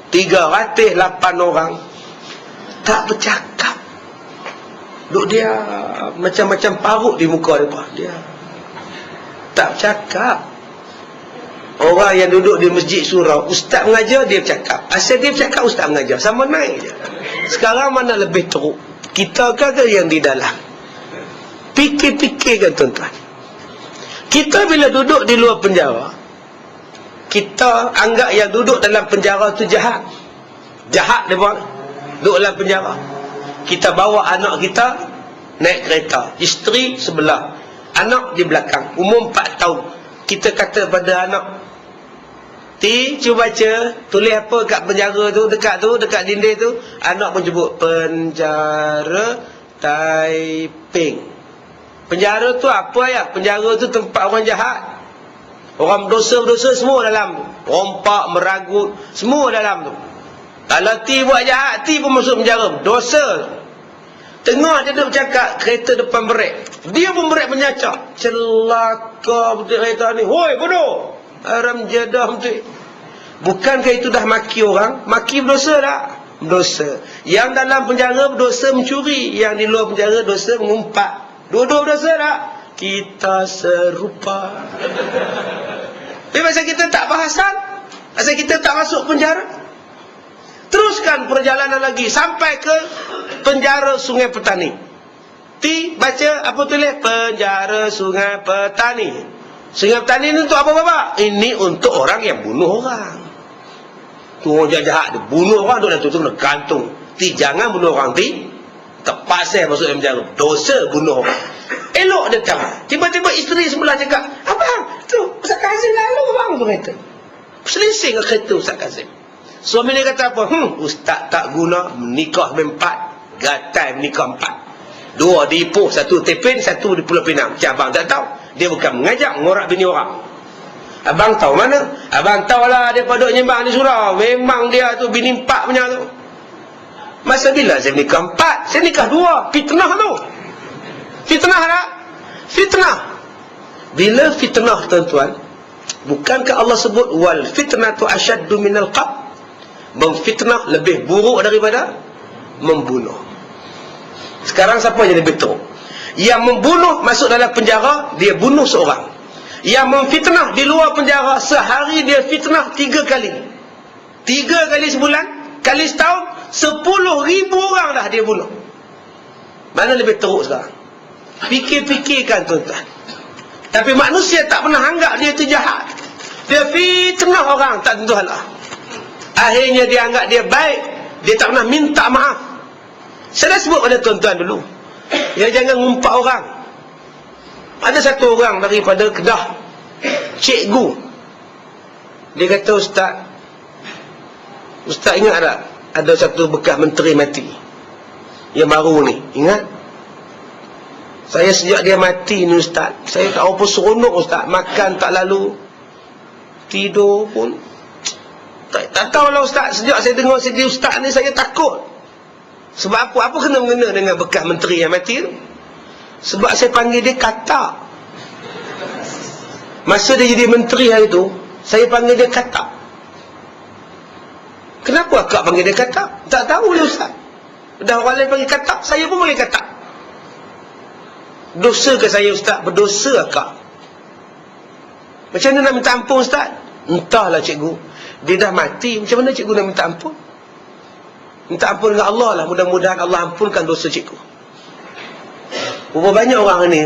308 orang tak bercakap. Duk dia macam-macam parut di muka mereka. Dia tak bercakap. Orang yang duduk di masjid surau, ustaz mengajar, dia bercakap. Asal dia bercakap, ustaz mengajar, sama naik je. Sekarang mana lebih teruk, kita ke yang di dalam? Fikir-fikirkan tuan-tuan. Kita bila duduk di luar penjara, kita anggap yang duduk dalam penjara tu jahat. Jahat dia buat. Duduk dalam penjara. Kita bawa anak kita naik kereta, isteri sebelah, anak di belakang, umur 4 tahun. Kita kata pada anak, Ti, cuba baca, tulis apa kat penjara tu, dekat dinding tu. Anak pun sebut penjara Taiping. Penjara tu apa ya? Penjara tu tempat orang jahat. Orang berdosa-berdosa semua dalam tu. Rompak, meragut, semua dalam tu. Kalau Ti buat jahat, Ti pun masuk penjara. Dosa. Tengah dia duduk bercakap, kereta depan berek. Dia pun berek menyacak. Celaka betul kereta ni. Hoi bodoh. Haram jadah betul. Bukankah itu dah maki orang? Maki berdosa tak? Berdosa. Yang dalam penjara berdosa mencuri. Yang di luar penjara dosa mengumpat. Dua-dua berdosa tak? Kita serupa. Tapi masa kita tak bahasan, masa kita tak masuk penjara, teruskan perjalanan lagi sampai ke penjara Sungai Petani. Baca apa tulis? Penjara Sungai Petani. Sungai Petani ni untuk apa Bapak? Ini untuk orang yang bunuh orang. Tu orang jahat dia bunuh orang tu dah tutup nak gantung. Jangan bunuh orang terpaksa masuk dalam penjara. Dosa bunuh orang. Elok dia tahu. Tiba-tiba isteri sebelah cakap, abang, tu Ustaz Kazim lalu bang tu kereta. Selisih ke kereta Ustaz Kazim. Suami dia kata apa? Ustaz tak guna menikah berempat, gatal menikah empat. Dua di Ipoh, satu Tepin, satu di Pulau Pinang. Macam abang tak tahu. Dia bukan mengajak ngorak bini orang. Abang tahu mana? Abang tahulah dia pada nyembang di surau. Memang dia tu bini empat punya tu. Masa bila saya nikah empat? Saya nikah dua. Fitnah tu. Fitnah tak? Fitnah. Bila fitnah tuan-tuan, bukankah Allah sebut wal fitnatu asyaddu minal qatl? Memfitnah lebih buruk daripada membunuh. Sekarang siapa yang lebih teruk? Yang membunuh masuk dalam penjara, dia bunuh seorang. Yang memfitnah di luar penjara, sehari dia fitnah 3 kali. 3 kali sebulan, kali setahun, 10,000 orang dah dia bunuh. Mana lebih teruk sekarang? Fikir-fikirkan tuan-tuan. Tapi manusia tak pernah anggap dia itu jahat. Dia fitnah orang, tak tentu halah. Akhirnya dia anggap dia baik. Dia tak pernah minta maaf. Saya dah sebut pada tuan-tuan dulu, ya, jangan ngumpat orang. Ada satu orang daripada Kedah, cikgu. Dia kata, Ustaz ingat tak? Ada satu bekas menteri mati yang baru ni, ingat? Saya sejak dia mati ni Ustaz, saya tak apa seronok Ustaz. Makan tak lalu, tidur pun tak tahulah Ustaz. Sejak saya dengar CD Ustaz ni, saya takut. Sebab apa? Apa kena-mengena dengan bekas menteri yang mati tu? Sebab saya panggil dia katak. Masa dia jadi menteri hari tu, saya panggil dia katak. Kenapa akak panggil dia katak? Tak tahu lah Ustaz. Dah orang lain panggil katak, saya pun panggil katak. Dosa ke saya Ustaz? Berdosa akak. Macam mana nak minta ampun Ustaz? Entahlah cikgu. Dia dah mati, macam mana cikgu nak minta ampun? Minta ampun dengan Allah lah. Mudah-mudahan Allah ampunkan dosa cikgu. Berapa banyak orang ni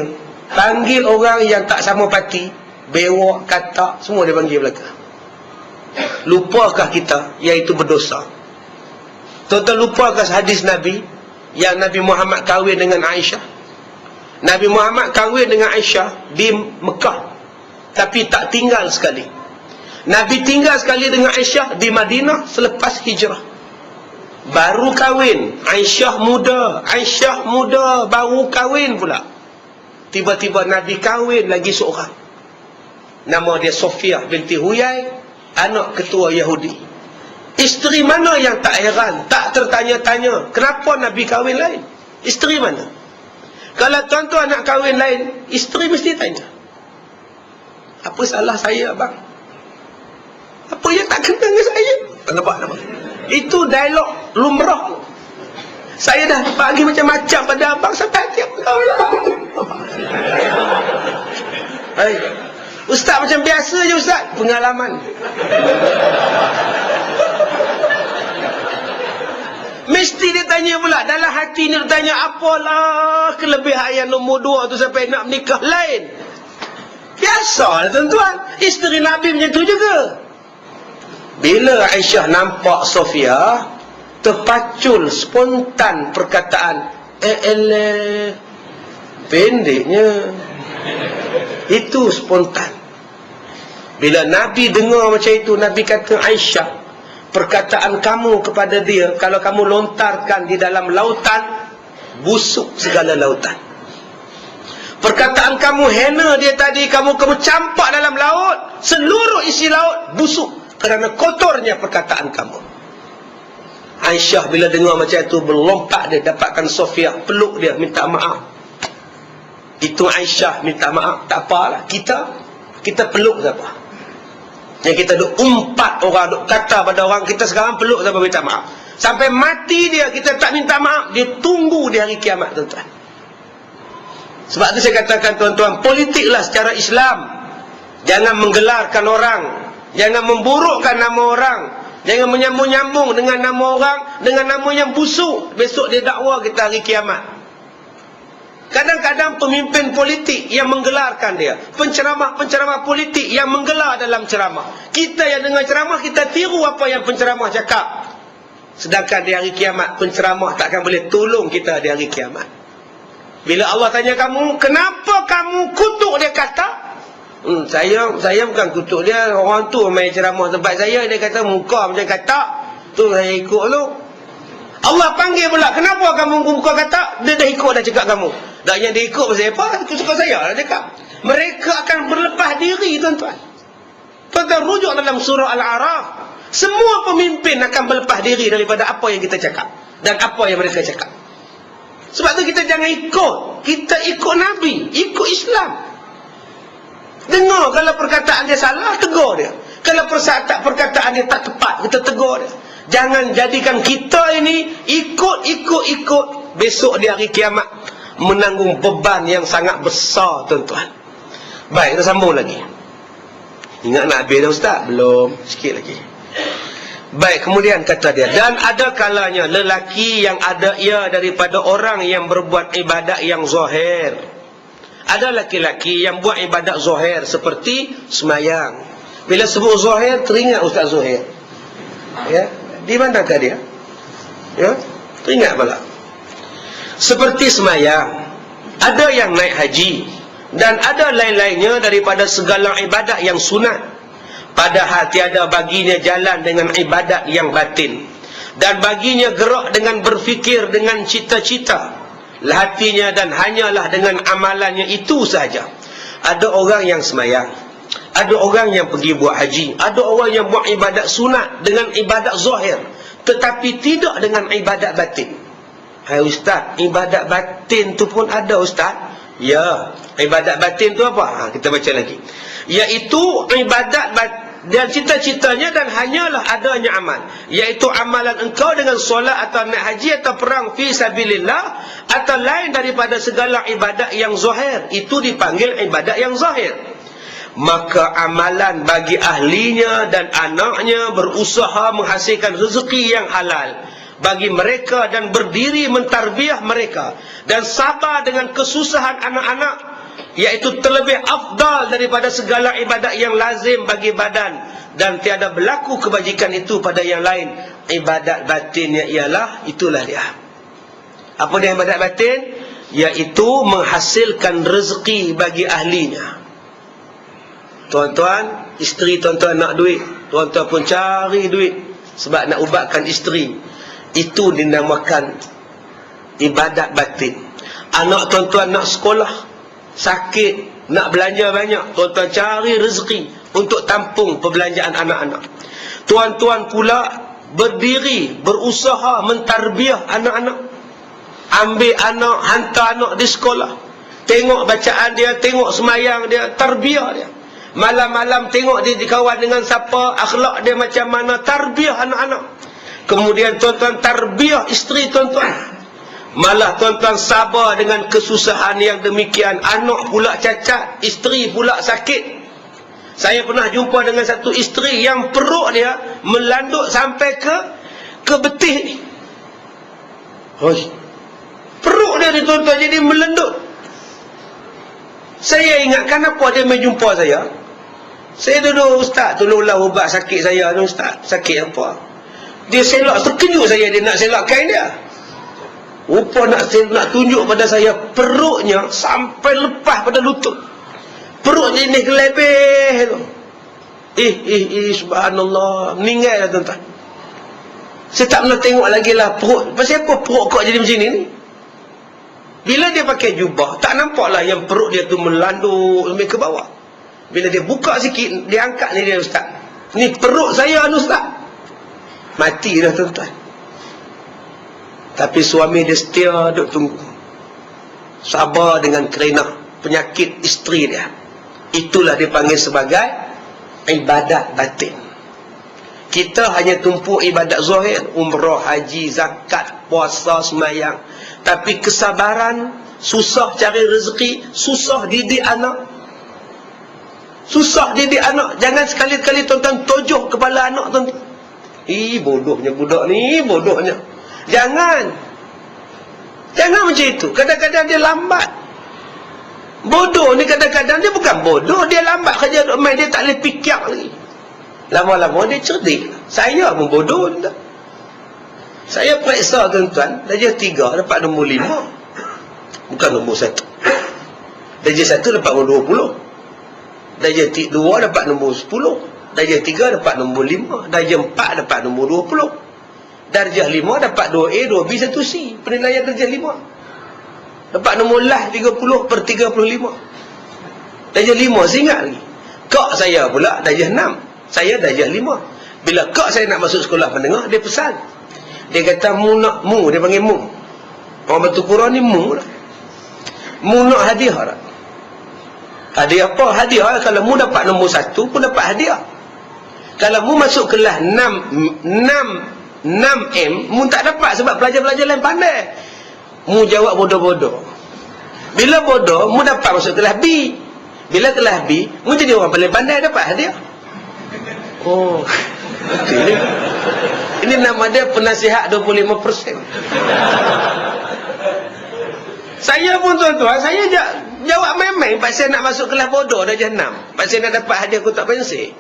panggil orang yang tak sama parti, bewak, katak, semua dia panggil belakang. Lupakah kita yang itu berdosa? Tuan-tuan lupakah hadis Nabi yang Nabi Muhammad kahwin dengan Aisyah? Nabi Muhammad kahwin dengan Aisyah di Mekah, tapi tak tinggal sekali. Nabi tinggal sekali dengan Aisyah di Madinah selepas hijrah. Baru kahwin, Aisyah muda baru kahwin pula. Tiba-tiba Nabi kahwin lagi seorang. Nama dia Sofiyah binti Huyai, anak ketua Yahudi. Isteri mana yang tak heran, tak tertanya-tanya kenapa Nabi kahwin lain? Isteri mana? Kalau tuan-tuan nak kahwin lain, isteri mesti tanya, apa salah saya abang? Apa yang tak kena dengan saya? Nampak? Itu dialog lumrah. Saya dah bagi macam-macam pada abang sampai hati aku tahu lah. Hai, Ustaz macam biasa je Ustaz. Pengalaman. Mesti dia tanya pula. Dalam hati ni dia tanya, apalah kelebihan yang nombor 2 tu sampai nak menikah lain? Biasalah tuan-tuan. Isteri Nabi macam tu juga. Bila Aisyah nampak Sofia, terpacul spontan perkataan, pendeknya. Itu spontan. Bila Nabi dengar macam itu, Nabi kata, Aisyah, perkataan kamu kepada dia, kalau kamu lontarkan di dalam lautan, busuk segala lautan. Perkataan kamu hina dia tadi, kamu campak dalam laut, seluruh isi laut busuk kerana kotornya perkataan kamu. Aisyah bila dengar macam tu berlompat dia, dapatkan Sofia, peluk dia, minta maaf. Itu Aisyah minta maaf. Tak apalah, kita peluk siapa? Yang kita duk umpat orang, duk kata pada orang, kita sekarang peluk siapa minta maaf. Sampai mati dia, kita tak minta maaf, dia tunggu di hari kiamat, tuan-tuan. Sebab tu saya katakan, tuan-tuan, politiklah secara Islam. Jangan menggelarkan orang, jangan memburukkan nama orang, jangan menyambung-nyambung dengan nama orang, dengan nama yang busuk. Besok dia dakwa kita hari kiamat. Kadang-kadang pemimpin politik yang menggelarkan dia, penceramah-penceramah politik yang menggelar dalam ceramah. Kita yang dengar ceramah, kita tiru apa yang penceramah cakap. Sedangkan di hari kiamat, penceramah takkan boleh tolong kita di hari kiamat. Bila Allah tanya kamu, kenapa kamu kutuk dia kata? Saya bukan kutuk dia, orang tu main ceramah tempat saya, dia kata muka macam katak, tu saya ikut tu. Allah panggil pula, kenapa kamu muka katak? Dia dah ikut dah cakap kamu. Tak yang dia ikut pasal apa? Suka saya lah cakap. Mereka akan berlepas diri, tuan-tuan. Tuan-tuan rujuk dalam surah Al-A'raf. Semua pemimpin akan berlepas diri daripada apa yang kita cakap dan apa yang mereka cakap. Sebab tu kita jangan ikut. Kita ikut Nabi, ikut Islam. Dengar kalau perkataan dia salah, tegur dia. Kalau perkataan dia tak tepat, kita tegur dia. Jangan jadikan kita ini ikut. Besok di hari kiamat menanggung beban yang sangat besar, tuan-tuan. Baik, kita sambung lagi. Ingat nak habis dah Ustaz? Belum, sikit lagi. Baik, kemudian kata dia, dan ada kalanya lelaki yang ada ia daripada orang yang berbuat ibadat yang zahir. Ada laki-laki yang buat ibadat zahir seperti semayang. Bila sebut zahir, teringat Ustaz Zuhair. Ya, di manakah dia? Ya, teringat pula. Seperti semayang, ada yang naik haji, dan ada lain-lainnya daripada segala ibadat yang sunat. Padahal tiada baginya jalan dengan ibadat yang batin, dan baginya gerak dengan berfikir dengan cita-cita hatinya, dan hanyalah dengan amalannya itu sahaja. Ada orang yang semayang, ada orang yang pergi buat haji, ada orang yang buat ibadat sunat dengan ibadat zahir, tetapi tidak dengan ibadat batin. Hai Ustaz, ibadat batin tu pun ada Ustaz? Ya, ibadat batin tu apa? Kita baca lagi. Iaitu ibadat dan cita-citanya dan hanyalah adanya amal, iaitu amalan engkau dengan solat atau naik haji atau perang fi sabilillah atau lain daripada segala ibadat yang zahir. Itu dipanggil ibadat yang zahir. Maka amalan bagi ahlinya dan anaknya berusaha menghasilkan rezeki yang halal bagi mereka dan berdiri mentarbiah mereka dan sabar dengan kesusahan anak-anak, iaitu terlebih afdal daripada segala ibadat yang lazim bagi badan, dan tiada berlaku kebajikan itu pada yang lain. Ibadat batinnya ialah, itulah dia. Apa dia ibadat batin? Iaitu menghasilkan rezeki bagi ahlinya. Tuan-tuan, isteri tuan-tuan nak duit, tuan-tuan pun cari duit sebab nak ubatkan isteri. Itu dinamakan ibadat batin. Anak tuan-tuan nak sekolah, sakit, nak belanja banyak, tuan-tuan cari rezeki untuk tampung perbelanjaan anak-anak. Tuan-tuan pula berdiri, berusaha mentarbiah anak-anak. Ambil anak, hantar anak di sekolah, tengok bacaan dia, tengok semayang dia, tarbiah dia. Malam-malam tengok dia dikawan dengan siapa, akhlak dia macam mana, tarbiah anak-anak. Kemudian tuan-tuan tarbiah isteri tuan-tuan. Malah tuan-tuan sabar dengan kesusahan yang demikian. Anak pula cacat, isteri pula sakit. Saya pernah jumpa dengan satu isteri yang perut dia melanduk sampai ke betih ni. Perut dia ni tuan-tuan jadi melendut. Saya ingat kenapa dia menjumpa saya. Saya duduk, Ustaz tolonglah ubat sakit saya ni Ustaz. Sakit apa? Dia selak, terkejut saya, dia nak selak kain dia. Rupa nak tunjuk pada saya perutnya sampai lepas pada lutut. Perut dia ni kelebih tu. Subhanallah, meninggal lah tuan-tuan. Saya tak pernah tengok lagi lah perut. Pasal apa perut kau jadi macam ni? Bila dia pakai jubah, tak nampak lah yang perut dia tu melanduk sampai ke bawah. Bila dia buka sikit, dia angkat ni dia Ustaz. Ni perut saya Ustaz. Mati dah tuan-tuan. Tapi suami dia setia duk tunggu. Sabar dengan kerana penyakit isteri dia. Itulah dipanggil sebagai ibadat batin. Kita hanya tumpu ibadat zahir, umrah, haji, zakat, puasa, sembahyang. Tapi kesabaran, susah cari rezeki, susah didik anak. Susah didik anak. Jangan sekali-kali tuan-tuan tujuh kepala anak tuan-tuan. Bodohnya budak ni, bodohnya. Jangan macam itu. Kadang-kadang dia lambat. Bodoh ni kadang-kadang dia bukan bodoh, dia lambat kerja duk main, dia tak boleh fikir lagi. Lama-lama dia cerdik. Saya pun bodoh tak? Saya periksa tuan-tuan, darjah 3 dapat nombor 5. Bukan nombor 1. Darjah 1 dapat nombor 20. Darjah 2 dapat nombor 10. Darjah 3 dapat nombor 5. Darjah 4 dapat nombor 20. Darjah 5 dapat 2A, 2B, 1C. Penilaian darjah 5. Dapat nombor lah 30/35. Darjah 5 saya ingat lagi. Kak saya pula darjah 6. Saya darjah 5. Bila kak saya nak masuk sekolah menengah, dia pesan. Dia kata mu nak mu, dia panggil mu. Orang Batu Purong ni mu lah. Mu nak hadiah tak? Hadiah apa? Hadiah kalau mu dapat nombor 1 pun dapat hadiah. Kalau mu masuk kelas 6M, mu tak dapat sebab pelajar-pelajar lain pandai. Mu jawab bodoh-bodoh. Bila bodoh, mu dapat masuk kelas B. Bila kelas B, mu jadi orang paling pandai, dapat hadiah. Oh, betul. Ini nama dia penasihat 25%. Saya pun tuan-tuan, saya jawab main-main pasal nak masuk kelas bodoh darjah 6. Pasal nak dapat hadiah kotak pensel.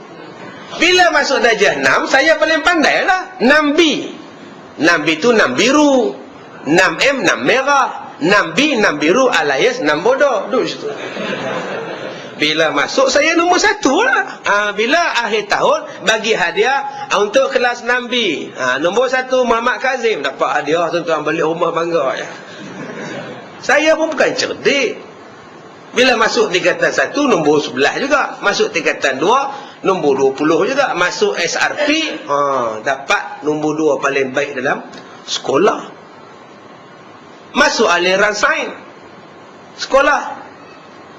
Bila masuk darjah 6, saya paling pandai lah. 6B. 6B tu 6 biru. 6M 6 merah. 6B 6 biru alias 6 bodoh. Duduk situ. Bila masuk saya nombor 1 lah. Bila akhir tahun bagi hadiah untuk kelas 6B. Nombor 1 Muhammad Kazim dapat hadiah, tuan-tuan balik rumah bangga ya. Saya pun bukan cerdik. Bila masuk tingkatan 1 nombor 11 juga. Masuk tingkatan 2 nombor 20 juga. Masuk SRP dapat nombor 2 paling baik dalam sekolah. Masuk aliran sains sekolah.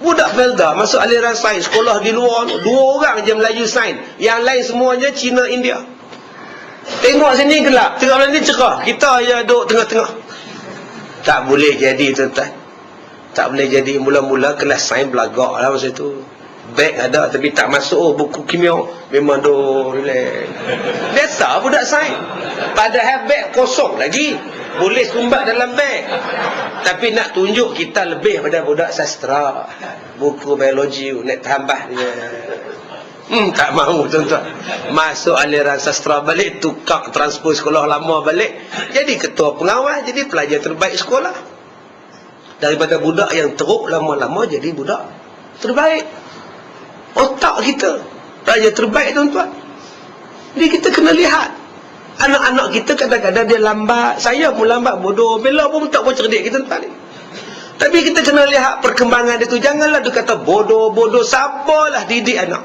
Budak Felda masuk aliran sains sekolah di luar, 2 orang je Melayu sains, yang lain semuanya Cina India. Tengok sini gelap, tengok ni cerah, kita je duduk tengah-tengah. Tak boleh jadi tuan-tuan. Tak boleh jadi. Mula-mula kelas sains belagak lah masa tu. Beg ada tapi tak masuk buku kimia, memang duk relax. Biasa budak sains. Padahal beg kosong lagi, boleh sumbat dalam beg. Tapi nak tunjuk kita lebih pada budak sastra. Buku biologi nak tambah dia. Tak mahu tuan-tuan. Masuk aliran sastra balik, tukar transport sekolah lama balik, jadi ketua pengawas, jadi pelajar terbaik sekolah. Daripada budak yang teruk, lama-lama jadi budak terbaik. Otak kita pelajar terbaik tuan-tuan. Jadi kita kena lihat anak-anak kita kadang-kadang dia lambat. Saya pun lambat, bodoh. Bella pun tak boleh cerdik kita tuan ni. Tapi kita kena lihat perkembangan dia tu. Janganlah dia kata bodoh-bodoh. Sabarlah didik anak.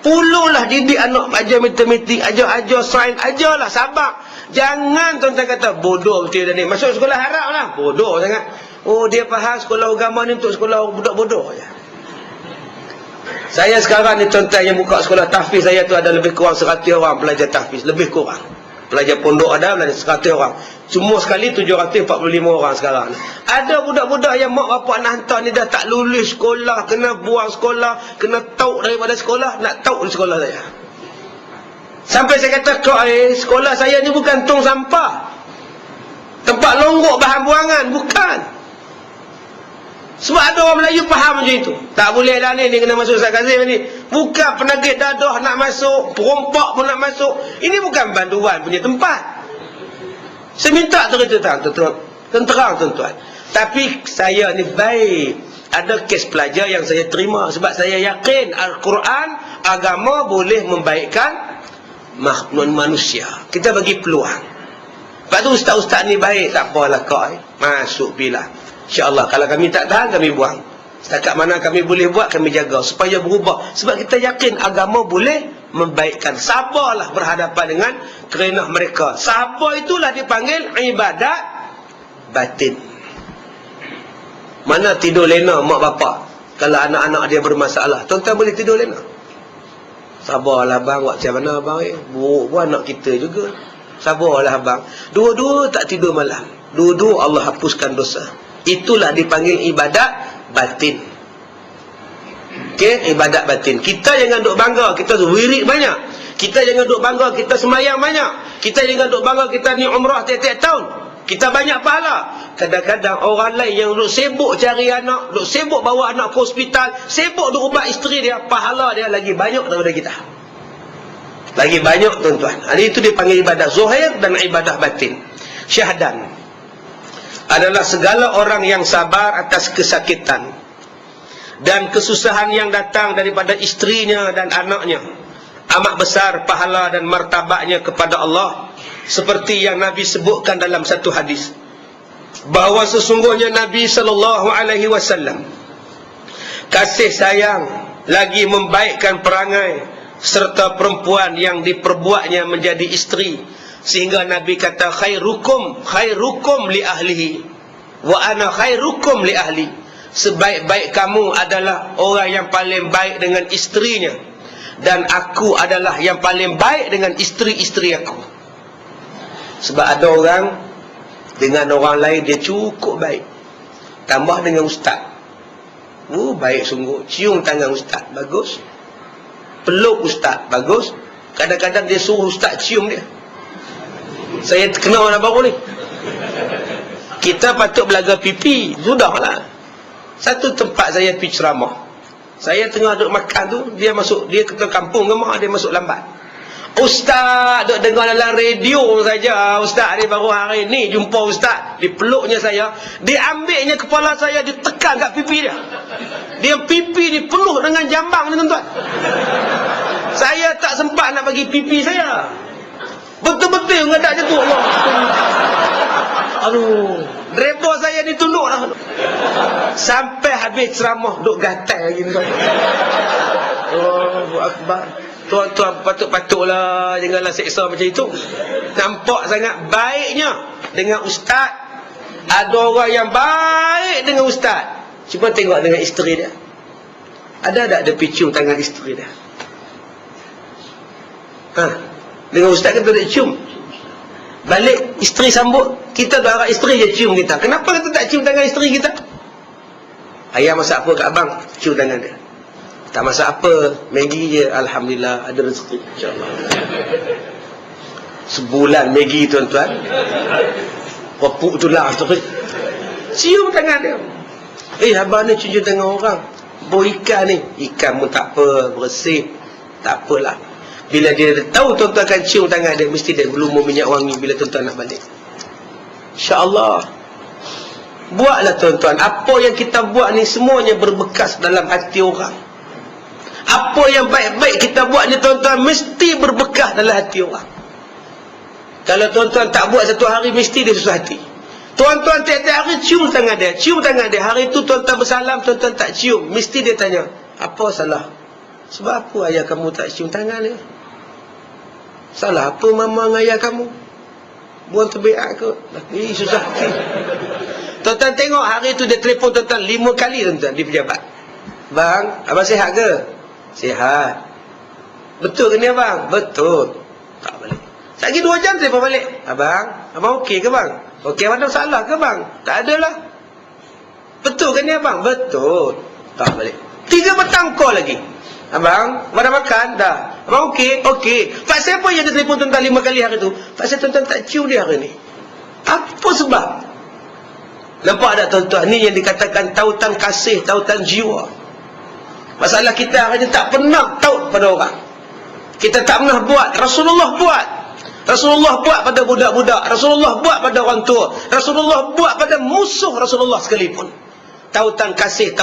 Puluhlah didik anak. Ajar matematik, ajar sains, ajarlah, sabar. Jangan tuan-tuan kata bodoh betul dia ni. Masuk sekolah harap lah, bodoh sangat. Oh, dia faham sekolah agama ni untuk sekolah budak bodoh je. Saya sekarang ni tuan-tuan yang buka sekolah tahfiz, saya tu ada lebih kurang 100 orang pelajar tahfiz. Lebih kurang. Pelajar pondok ada 100 orang. Cuma sekali 745 orang sekarang. Ada budak-budak yang mak bapak nak hantar ni dah tak lulus sekolah, kena buang sekolah, kena tauk daripada sekolah, nak tauk di sekolah saya. Sampai saya kata, sekolah saya ni bukan tong sampah, tempat longgok bahan buangan, bukan. Sebab ada orang Melayu faham macam itu. Tak boleh dah ni kena masuk Ustaz Kazim ni. Bukan penagih dadah nak masuk, perompak pun nak masuk. Ini bukan bantuan punya tempat. Saya minta terang tuan-tuan. Tapi saya ni baik. Ada kes pelajar yang saya terima sebab saya yakin Al-Quran, agama boleh membaikkan manusia. Kita bagi peluang. Lepas tu ustaz-ustaz ni baik, tak apalah kau masuk bila. InsyaAllah kalau kami tak tahan, kami buang. Setakat mana kami boleh buat, kami jaga supaya berubah. Sebab kita yakin agama boleh membaikkan. Sabarlah berhadapan dengan kerenah mereka. Sabar itulah dipanggil ibadat batin. Mana tidur lena mak bapak kalau anak-anak dia bermasalah? Tuan-tuan boleh tidur lena? Sabarlah abang, buat macam mana abang? Buruk pun anak kita juga. Sabarlah abang. Dua-dua tak tidur malam. Dua-dua Allah hapuskan dosa. Itulah dipanggil ibadat batin. Okey, ibadat batin. Kita jangan duk bangga kita wirid banyak. Kita jangan duk bangga kita semayang banyak. Kita jangan duk bangga kita ni umrah tiap-tiap tahun. Kita banyak pahala. Kadang-kadang orang lain yang duk sibuk cari anak, duk sibuk bawa anak ke hospital, sibuk duk ubat isteri dia, pahala dia lagi banyak daripada kita. Lagi banyak tuan-tuan. Hari itu dipanggil ibadat zahir dan ibadat batin. Syahdan adalah segala orang yang sabar atas kesakitan dan kesusahan yang datang daripada isterinya dan anaknya. Amat besar pahala dan martabatnya kepada Allah, seperti yang Nabi sebutkan dalam satu hadis, bahawa sesungguhnya Nabi SAW kasih sayang lagi membaikkan perangai serta perempuan yang diperbuatnya menjadi isteri, sehingga Nabi kata khairukum li ahlihi wa ana khairukum li ahli. Sebaik-baik kamu adalah orang yang paling baik dengan isterinya, dan aku adalah yang paling baik dengan isteri-isteri aku. Sebab ada orang dengan orang lain dia cukup baik, tambah dengan ustaz, baik sungguh. Cium tangan ustaz, bagus. Peluk ustaz, bagus. Kadang-kadang dia suruh ustaz cium dia. Saya kenal orang baru ni, kita patut belaga pipi. Sudahlah. Satu tempat saya pergi ceramah, saya tengah duduk makan tu, dia ke kampung rumah, dia masuk lambat. Ustaz duk dengar dalam radio saja. Ustaz ni baru hari ni jumpa ustaz. Dipeluknya saya, diambilnya kepala saya, ditekan kat pipi dia. Dia pipi ni penuh dengan jambang ni tuan-tuan. Saya tak sempat nak bagi pipi saya. Betul-betul ngadak je tu. Aduh, driver saya ditunduk dah. Sampai habis ceramah duk gatal lagi tuan. Allahu akbar. Tuan-tuan patut-patutlah janganlah seksa macam itu. Nampak sangat baiknya dengan ustaz. Ada orang yang baik dengan ustaz, cuba tengok dengan isteri dia. Ada tak dia cium tangan isteri dia? Dengan ustaz kita tak cium. Balik isteri sambut, kita tu harap isteri je cium kita. Kenapa kita tak cium tangan isteri kita? Ayah masak apa kat abang? Cium tangan dia. Tak masak apa, Maggi je, alhamdulillah ada rezeki, insya-Allah. Sebulan Maggi tuan-tuan. Popuk tu lah tu. Cium tangan dia. Abang ni cium tangan orang. Bawa ikan ni, ikan pun tak apa, bersih. Tak apalah. Bila dia tahu tuan-tuan akan cium tangan dia, mesti dia gelumur minyak wangi bila tuan-tuan nak balik. InsyaAllah. Buatlah tuan-tuan. Apa yang kita buat ni semuanya berbekas dalam hati orang. Apa yang baik-baik kita buat ni tuan-tuan, mesti berbekas dalam hati orang. Kalau tuan-tuan tak buat satu hari, mesti dia susah hati. Tuan-tuan tiap-tiap hari cium tangan dia, cium tangan dia. Hari tu tuan-tuan bersalam, tuan-tuan tak cium, mesti dia tanya, apa salah? Sebab apa ayah kamu tak cium tangan dia? Salah apa mama dengan ayah kamu? Buang terbiak ke? Susah hati. Tuan-tuan tengok hari tu dia telefon tuan-tuan 5 kali tuan-tuan di pejabat. Bang, abang sihat ke? Sihat. Betul ke ni abang? Betul. Tak balik. Lagi 2 jam telefon balik. Abang okey ke bang? Okey, ada masalah ke bang? Tak ada lah. Betul ke ni abang? Betul. Tak balik. 3 petang call lagi. Abang dah makan? Dah. Abang okey? Okey. Pak siapa yang dia telefon tuan-tuan 5 kali hari tu? Pak saya tuan-tuan tak cium dia hari ni. Apa sebab? Nampak tak tuan-tuan? Ni yang dikatakan tautan kasih, tautan jiwa. Masalah kita hari ni tak pernah tahu pada orang. Kita tak pernah buat. Rasulullah buat. Rasulullah buat pada budak-budak. Rasulullah buat pada orang tua. Rasulullah buat pada musuh Rasulullah sekalipun. Tautan kasih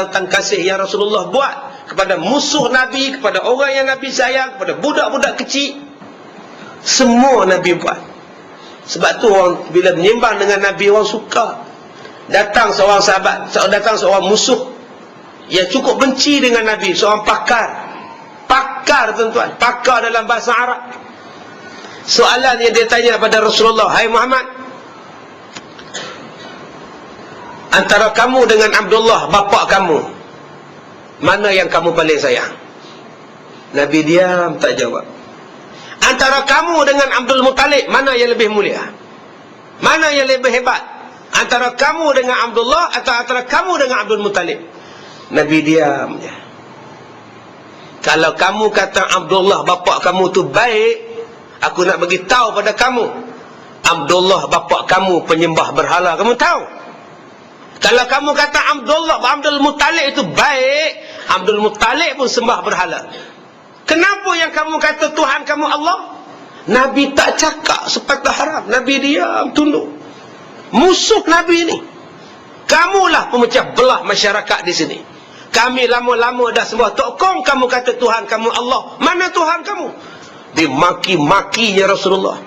yang Rasulullah buat kepada musuh Nabi, kepada orang yang Nabi sayang, kepada budak-budak kecil. Semua Nabi buat. Sebab tu orang bila menyembang dengan Nabi, orang suka. Datang seorang sahabat, datang seorang musuh yang cukup benci dengan Nabi, seorang pakar. Pakar tuan-tuan, pakar dalam bahasa Arab. Soalan yang dia tanya pada Rasulullah, hai Muhammad, antara kamu dengan Abdullah bapa kamu, mana yang kamu paling sayang? Nabi diam tak jawab. Antara kamu dengan Abdul Muttalib, mana yang lebih mulia? Mana yang lebih hebat? Antara kamu dengan Abdullah atau antara kamu dengan Abdul Muttalib? Nabi diam je. Kalau kamu kata Abdullah bapa kamu tu baik, aku nak bagi tahu pada kamu, Abdullah bapa kamu penyembah berhala, kamu tahu. Kalau kamu kata Abdul Muttalib itu baik, Abdul Muttalib pun sembah berhala. Kenapa yang kamu kata Tuhan kamu Allah? Nabi tak cakap sepatah haram. Nabi diam, tunduk. Musuh Nabi ni. Kamulah pemecah belah masyarakat di sini. Kami lama-lama dah sembah tokong, kamu kata Tuhan kamu Allah. Mana Tuhan kamu? Dimaki-makinya Rasulullah.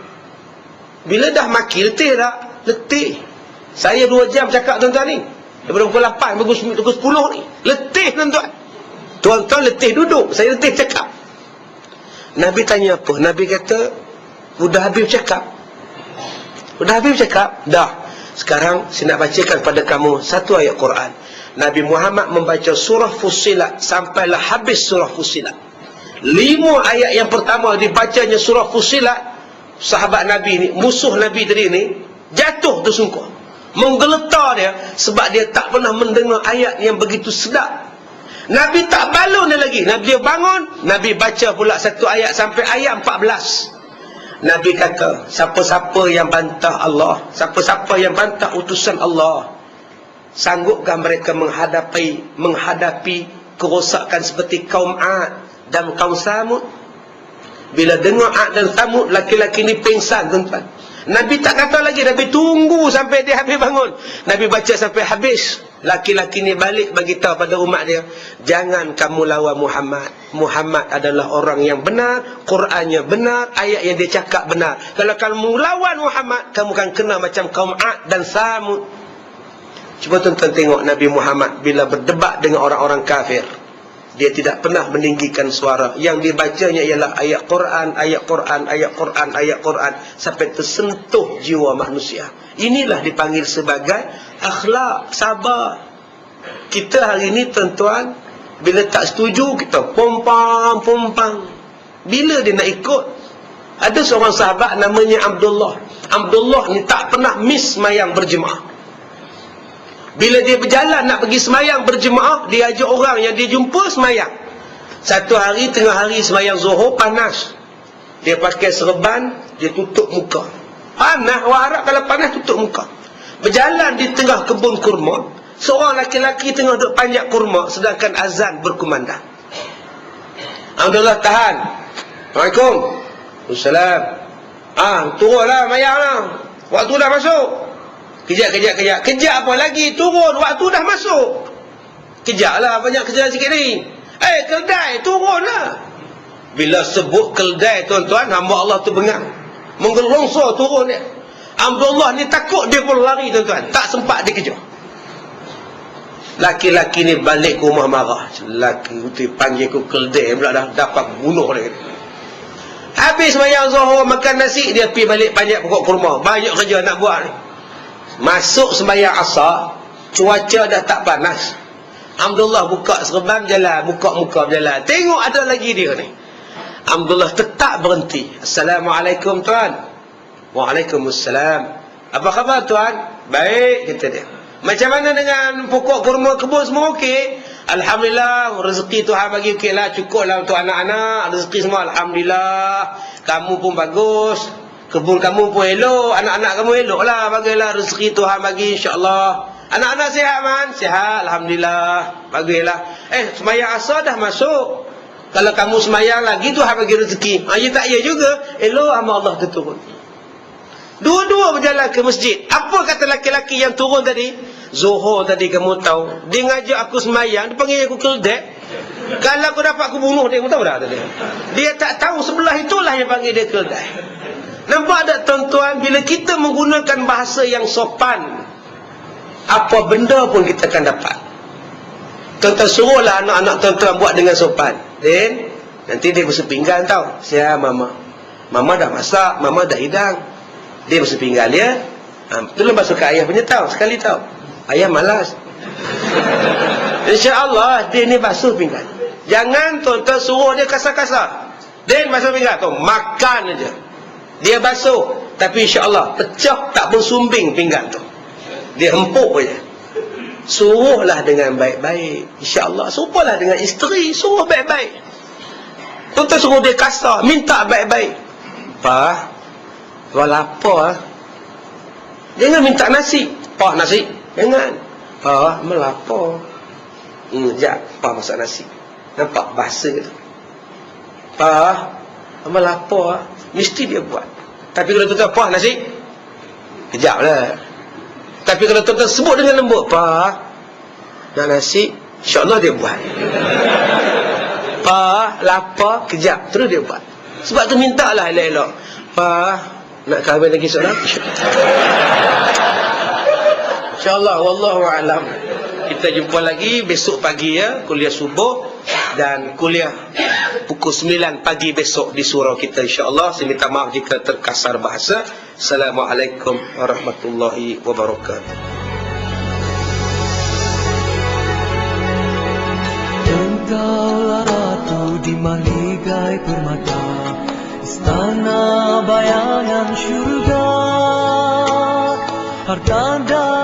Bila dah maki, letih tak? Letih. Saya 2 jam cakap tuan-tuan ni. Daripada pukul 8 pukul 10 ni. Letih tuan-tuan. Tuan-tuan letih duduk, saya letih cakap. Nabi tanya apa? Nabi kata, sudah habis cakap? Sudah habis cakap? Dah. Sekarang saya nak bacakan pada kamu satu ayat Quran. Nabi Muhammad membaca surah Fussilat sampailah habis surah Fussilat. 5 ayat yang pertama dibacanya surah Fussilat, sahabat Nabi ni, musuh Nabi tadi ni, jatuh tersungkur, menggeletar dia, sebab dia tak pernah mendengar ayat yang begitu sedap. Nabi tak balun dia lagi. Nabi dia bangun, Nabi baca pula satu ayat sampai ayat 14. Nabi kata, siapa-siapa yang bantah Allah, siapa-siapa yang bantah utusan Allah, sanggupkah mereka menghadapi kerosakan seperti kaum Ad dan kaum Samud? Bila dengar Ad dan Samud, laki-laki ni pingsan tuan-tuan. Nabi tak kata lagi, Nabi tunggu sampai dia habis bangun. Nabi baca sampai habis. Laki-laki ni balik bagi tahu pada umat dia, jangan kamu lawan Muhammad. Muhammad adalah orang yang benar, Qurannya benar, ayat yang dia cakap benar. Kalau kamu lawan Muhammad, kamu akan kena macam kaum Ad dan Samud. Cuba tuan-tuan tengok Nabi Muhammad bila berdebat dengan orang-orang kafir, dia tidak pernah meninggikan suara. Yang dibacanya ialah ayat Quran, ayat Quran, ayat Quran, ayat Quran, sampai tersentuh jiwa manusia. Inilah dipanggil sebagai akhlak, sabar. Kita hari ini tuan-tuan, bila tak setuju, kita pompang. Bila dia nak ikut? Ada seorang sahabat namanya Abdullah. Abdullah ni tak pernah miss semayang berjemaah. Bila dia berjalan nak pergi semayang berjemaah, dia ajak orang yang dia jumpa semayang. Satu hari, tengah hari semayang Zuhur, panas. Dia pakai serban, dia tutup muka. Panas, orang Arab kalau panas tutup muka. Berjalan di tengah kebun kurma, seorang laki-laki tengah duduk panjat kurma, sedangkan azan berkumandang. Abdullah tahan. Assalamualaikum. Waalaikumsalam. Turunlah mayang lah. Waktu dah masuk. Kejap. Kejap apa lagi? Turun, waktu dah masuk. Kejaklah, banyak kerja sikit ni. Keldai, turunlah. Bila sebut keldai tuan-tuan, hamba Allah tu bengang. Menggelongsor turun dia. Abdullah ni takut, dia pun lari tuan-tuan. Tak sempat dia kejar. Laki-laki ni balik ke rumah marah. Laki tu panggil ku keldai pula, dah dapat bunuh dia. Habis sembahyang Zuhur, makan nasi, dia pergi balik panjat pokok kurma. Banyak kerja nak buat ni. Masuk sembahyang Asar, cuaca dah tak panas. Abdullah buka serban jalan, buka-muka berjalan. Tengok ada lagi dia ni. Abdullah tetap berhenti. Assalamualaikum tuan. Waalaikumsalam. Apa khabar tuan? Baik, kata dia. Macam mana dengan pokok kurma, kebun semua okey? Alhamdulillah, rezeki Tuhan bagi okey lah, cukup lah untuk anak-anak, rezeki semua alhamdulillah. Kamu pun bagus, kebun kamu pun elok, anak-anak kamu elok lah, bagilah rezeki Tuhan bagi, insyaAllah. Anak-anak sihat man? Sihat, alhamdulillah, bagilah. Semayang Asar dah masuk. Kalau kamu semayang lagi, Tuhan bagi rezeki. Ya tak ya juga, elok sama Allah tu turun. Dua-dua berjalan ke masjid. Apa kata laki-laki yang turun tadi? Zuhur tadi kamu tahu, dia ngajak aku semayang, dia panggil aku keldek. Kalau aku dapat aku bunuh dia, kamu tahu tak? Dia tak tahu sebelah itulah yang panggil dia keldek. Nampak tak tuan-tuan, bila kita menggunakan bahasa yang sopan, apa benda pun kita akan dapat. Tuan-tuan suruhlah anak-anak tuan-tuan buat dengan sopan. Dan Nanti dia basuh pinggan tau. Saya mama. Mama dah masak, mama dah hidang. Dia basuh pinggan dia. Itulah basuh ke ayah punya tau. Sekali tau. Ayah malas. InsyaAllah dia ni basuh pinggan. Jangan tuan-tuan suruh dia kasar-kasar. Dia basuh pinggan tu. Makan aja. Dia basuh. Tapi insyaAllah pecah tak bersumbing pinggan tu. Dia empuk aja. Suruhlah dengan baik-baik. InsyaAllah. Suruhlah dengan isteri. Suruh baik-baik. Tuan-tuan suruh dia kasar. Minta baik-baik. Pa, kau lapar. Jangan minta nasi. Pa, nasi. Jangan. Pa, melapar. Sekejap. Pa masak nasi. Nampak bahasa tu. Pa, melapar. Mesti dia buat. Tapi kalau tuan-tuan, pa, nasi. Kejap lah. Tapi kalau tuan-tuan sebut dengan lembut, pa, nak nasi, insyaAllah dia buat. Pa, lapar, kejap, terus dia buat. Sebab tu mintalah elok-elok. Pa, nak kahwin lagi seorang? InsyaAllah, wallahu'alam. Kita jumpa lagi besok pagi ya, kuliah subuh dan kuliah pukul 9 pagi besok di surau kita insyaAllah. Saya minta maaf jika terkasar bahasa. Assalamualaikum warahmatullahi wabarakatuh. Engkaulah ratu di mahligai permata, istana bayangan syurga, harta dan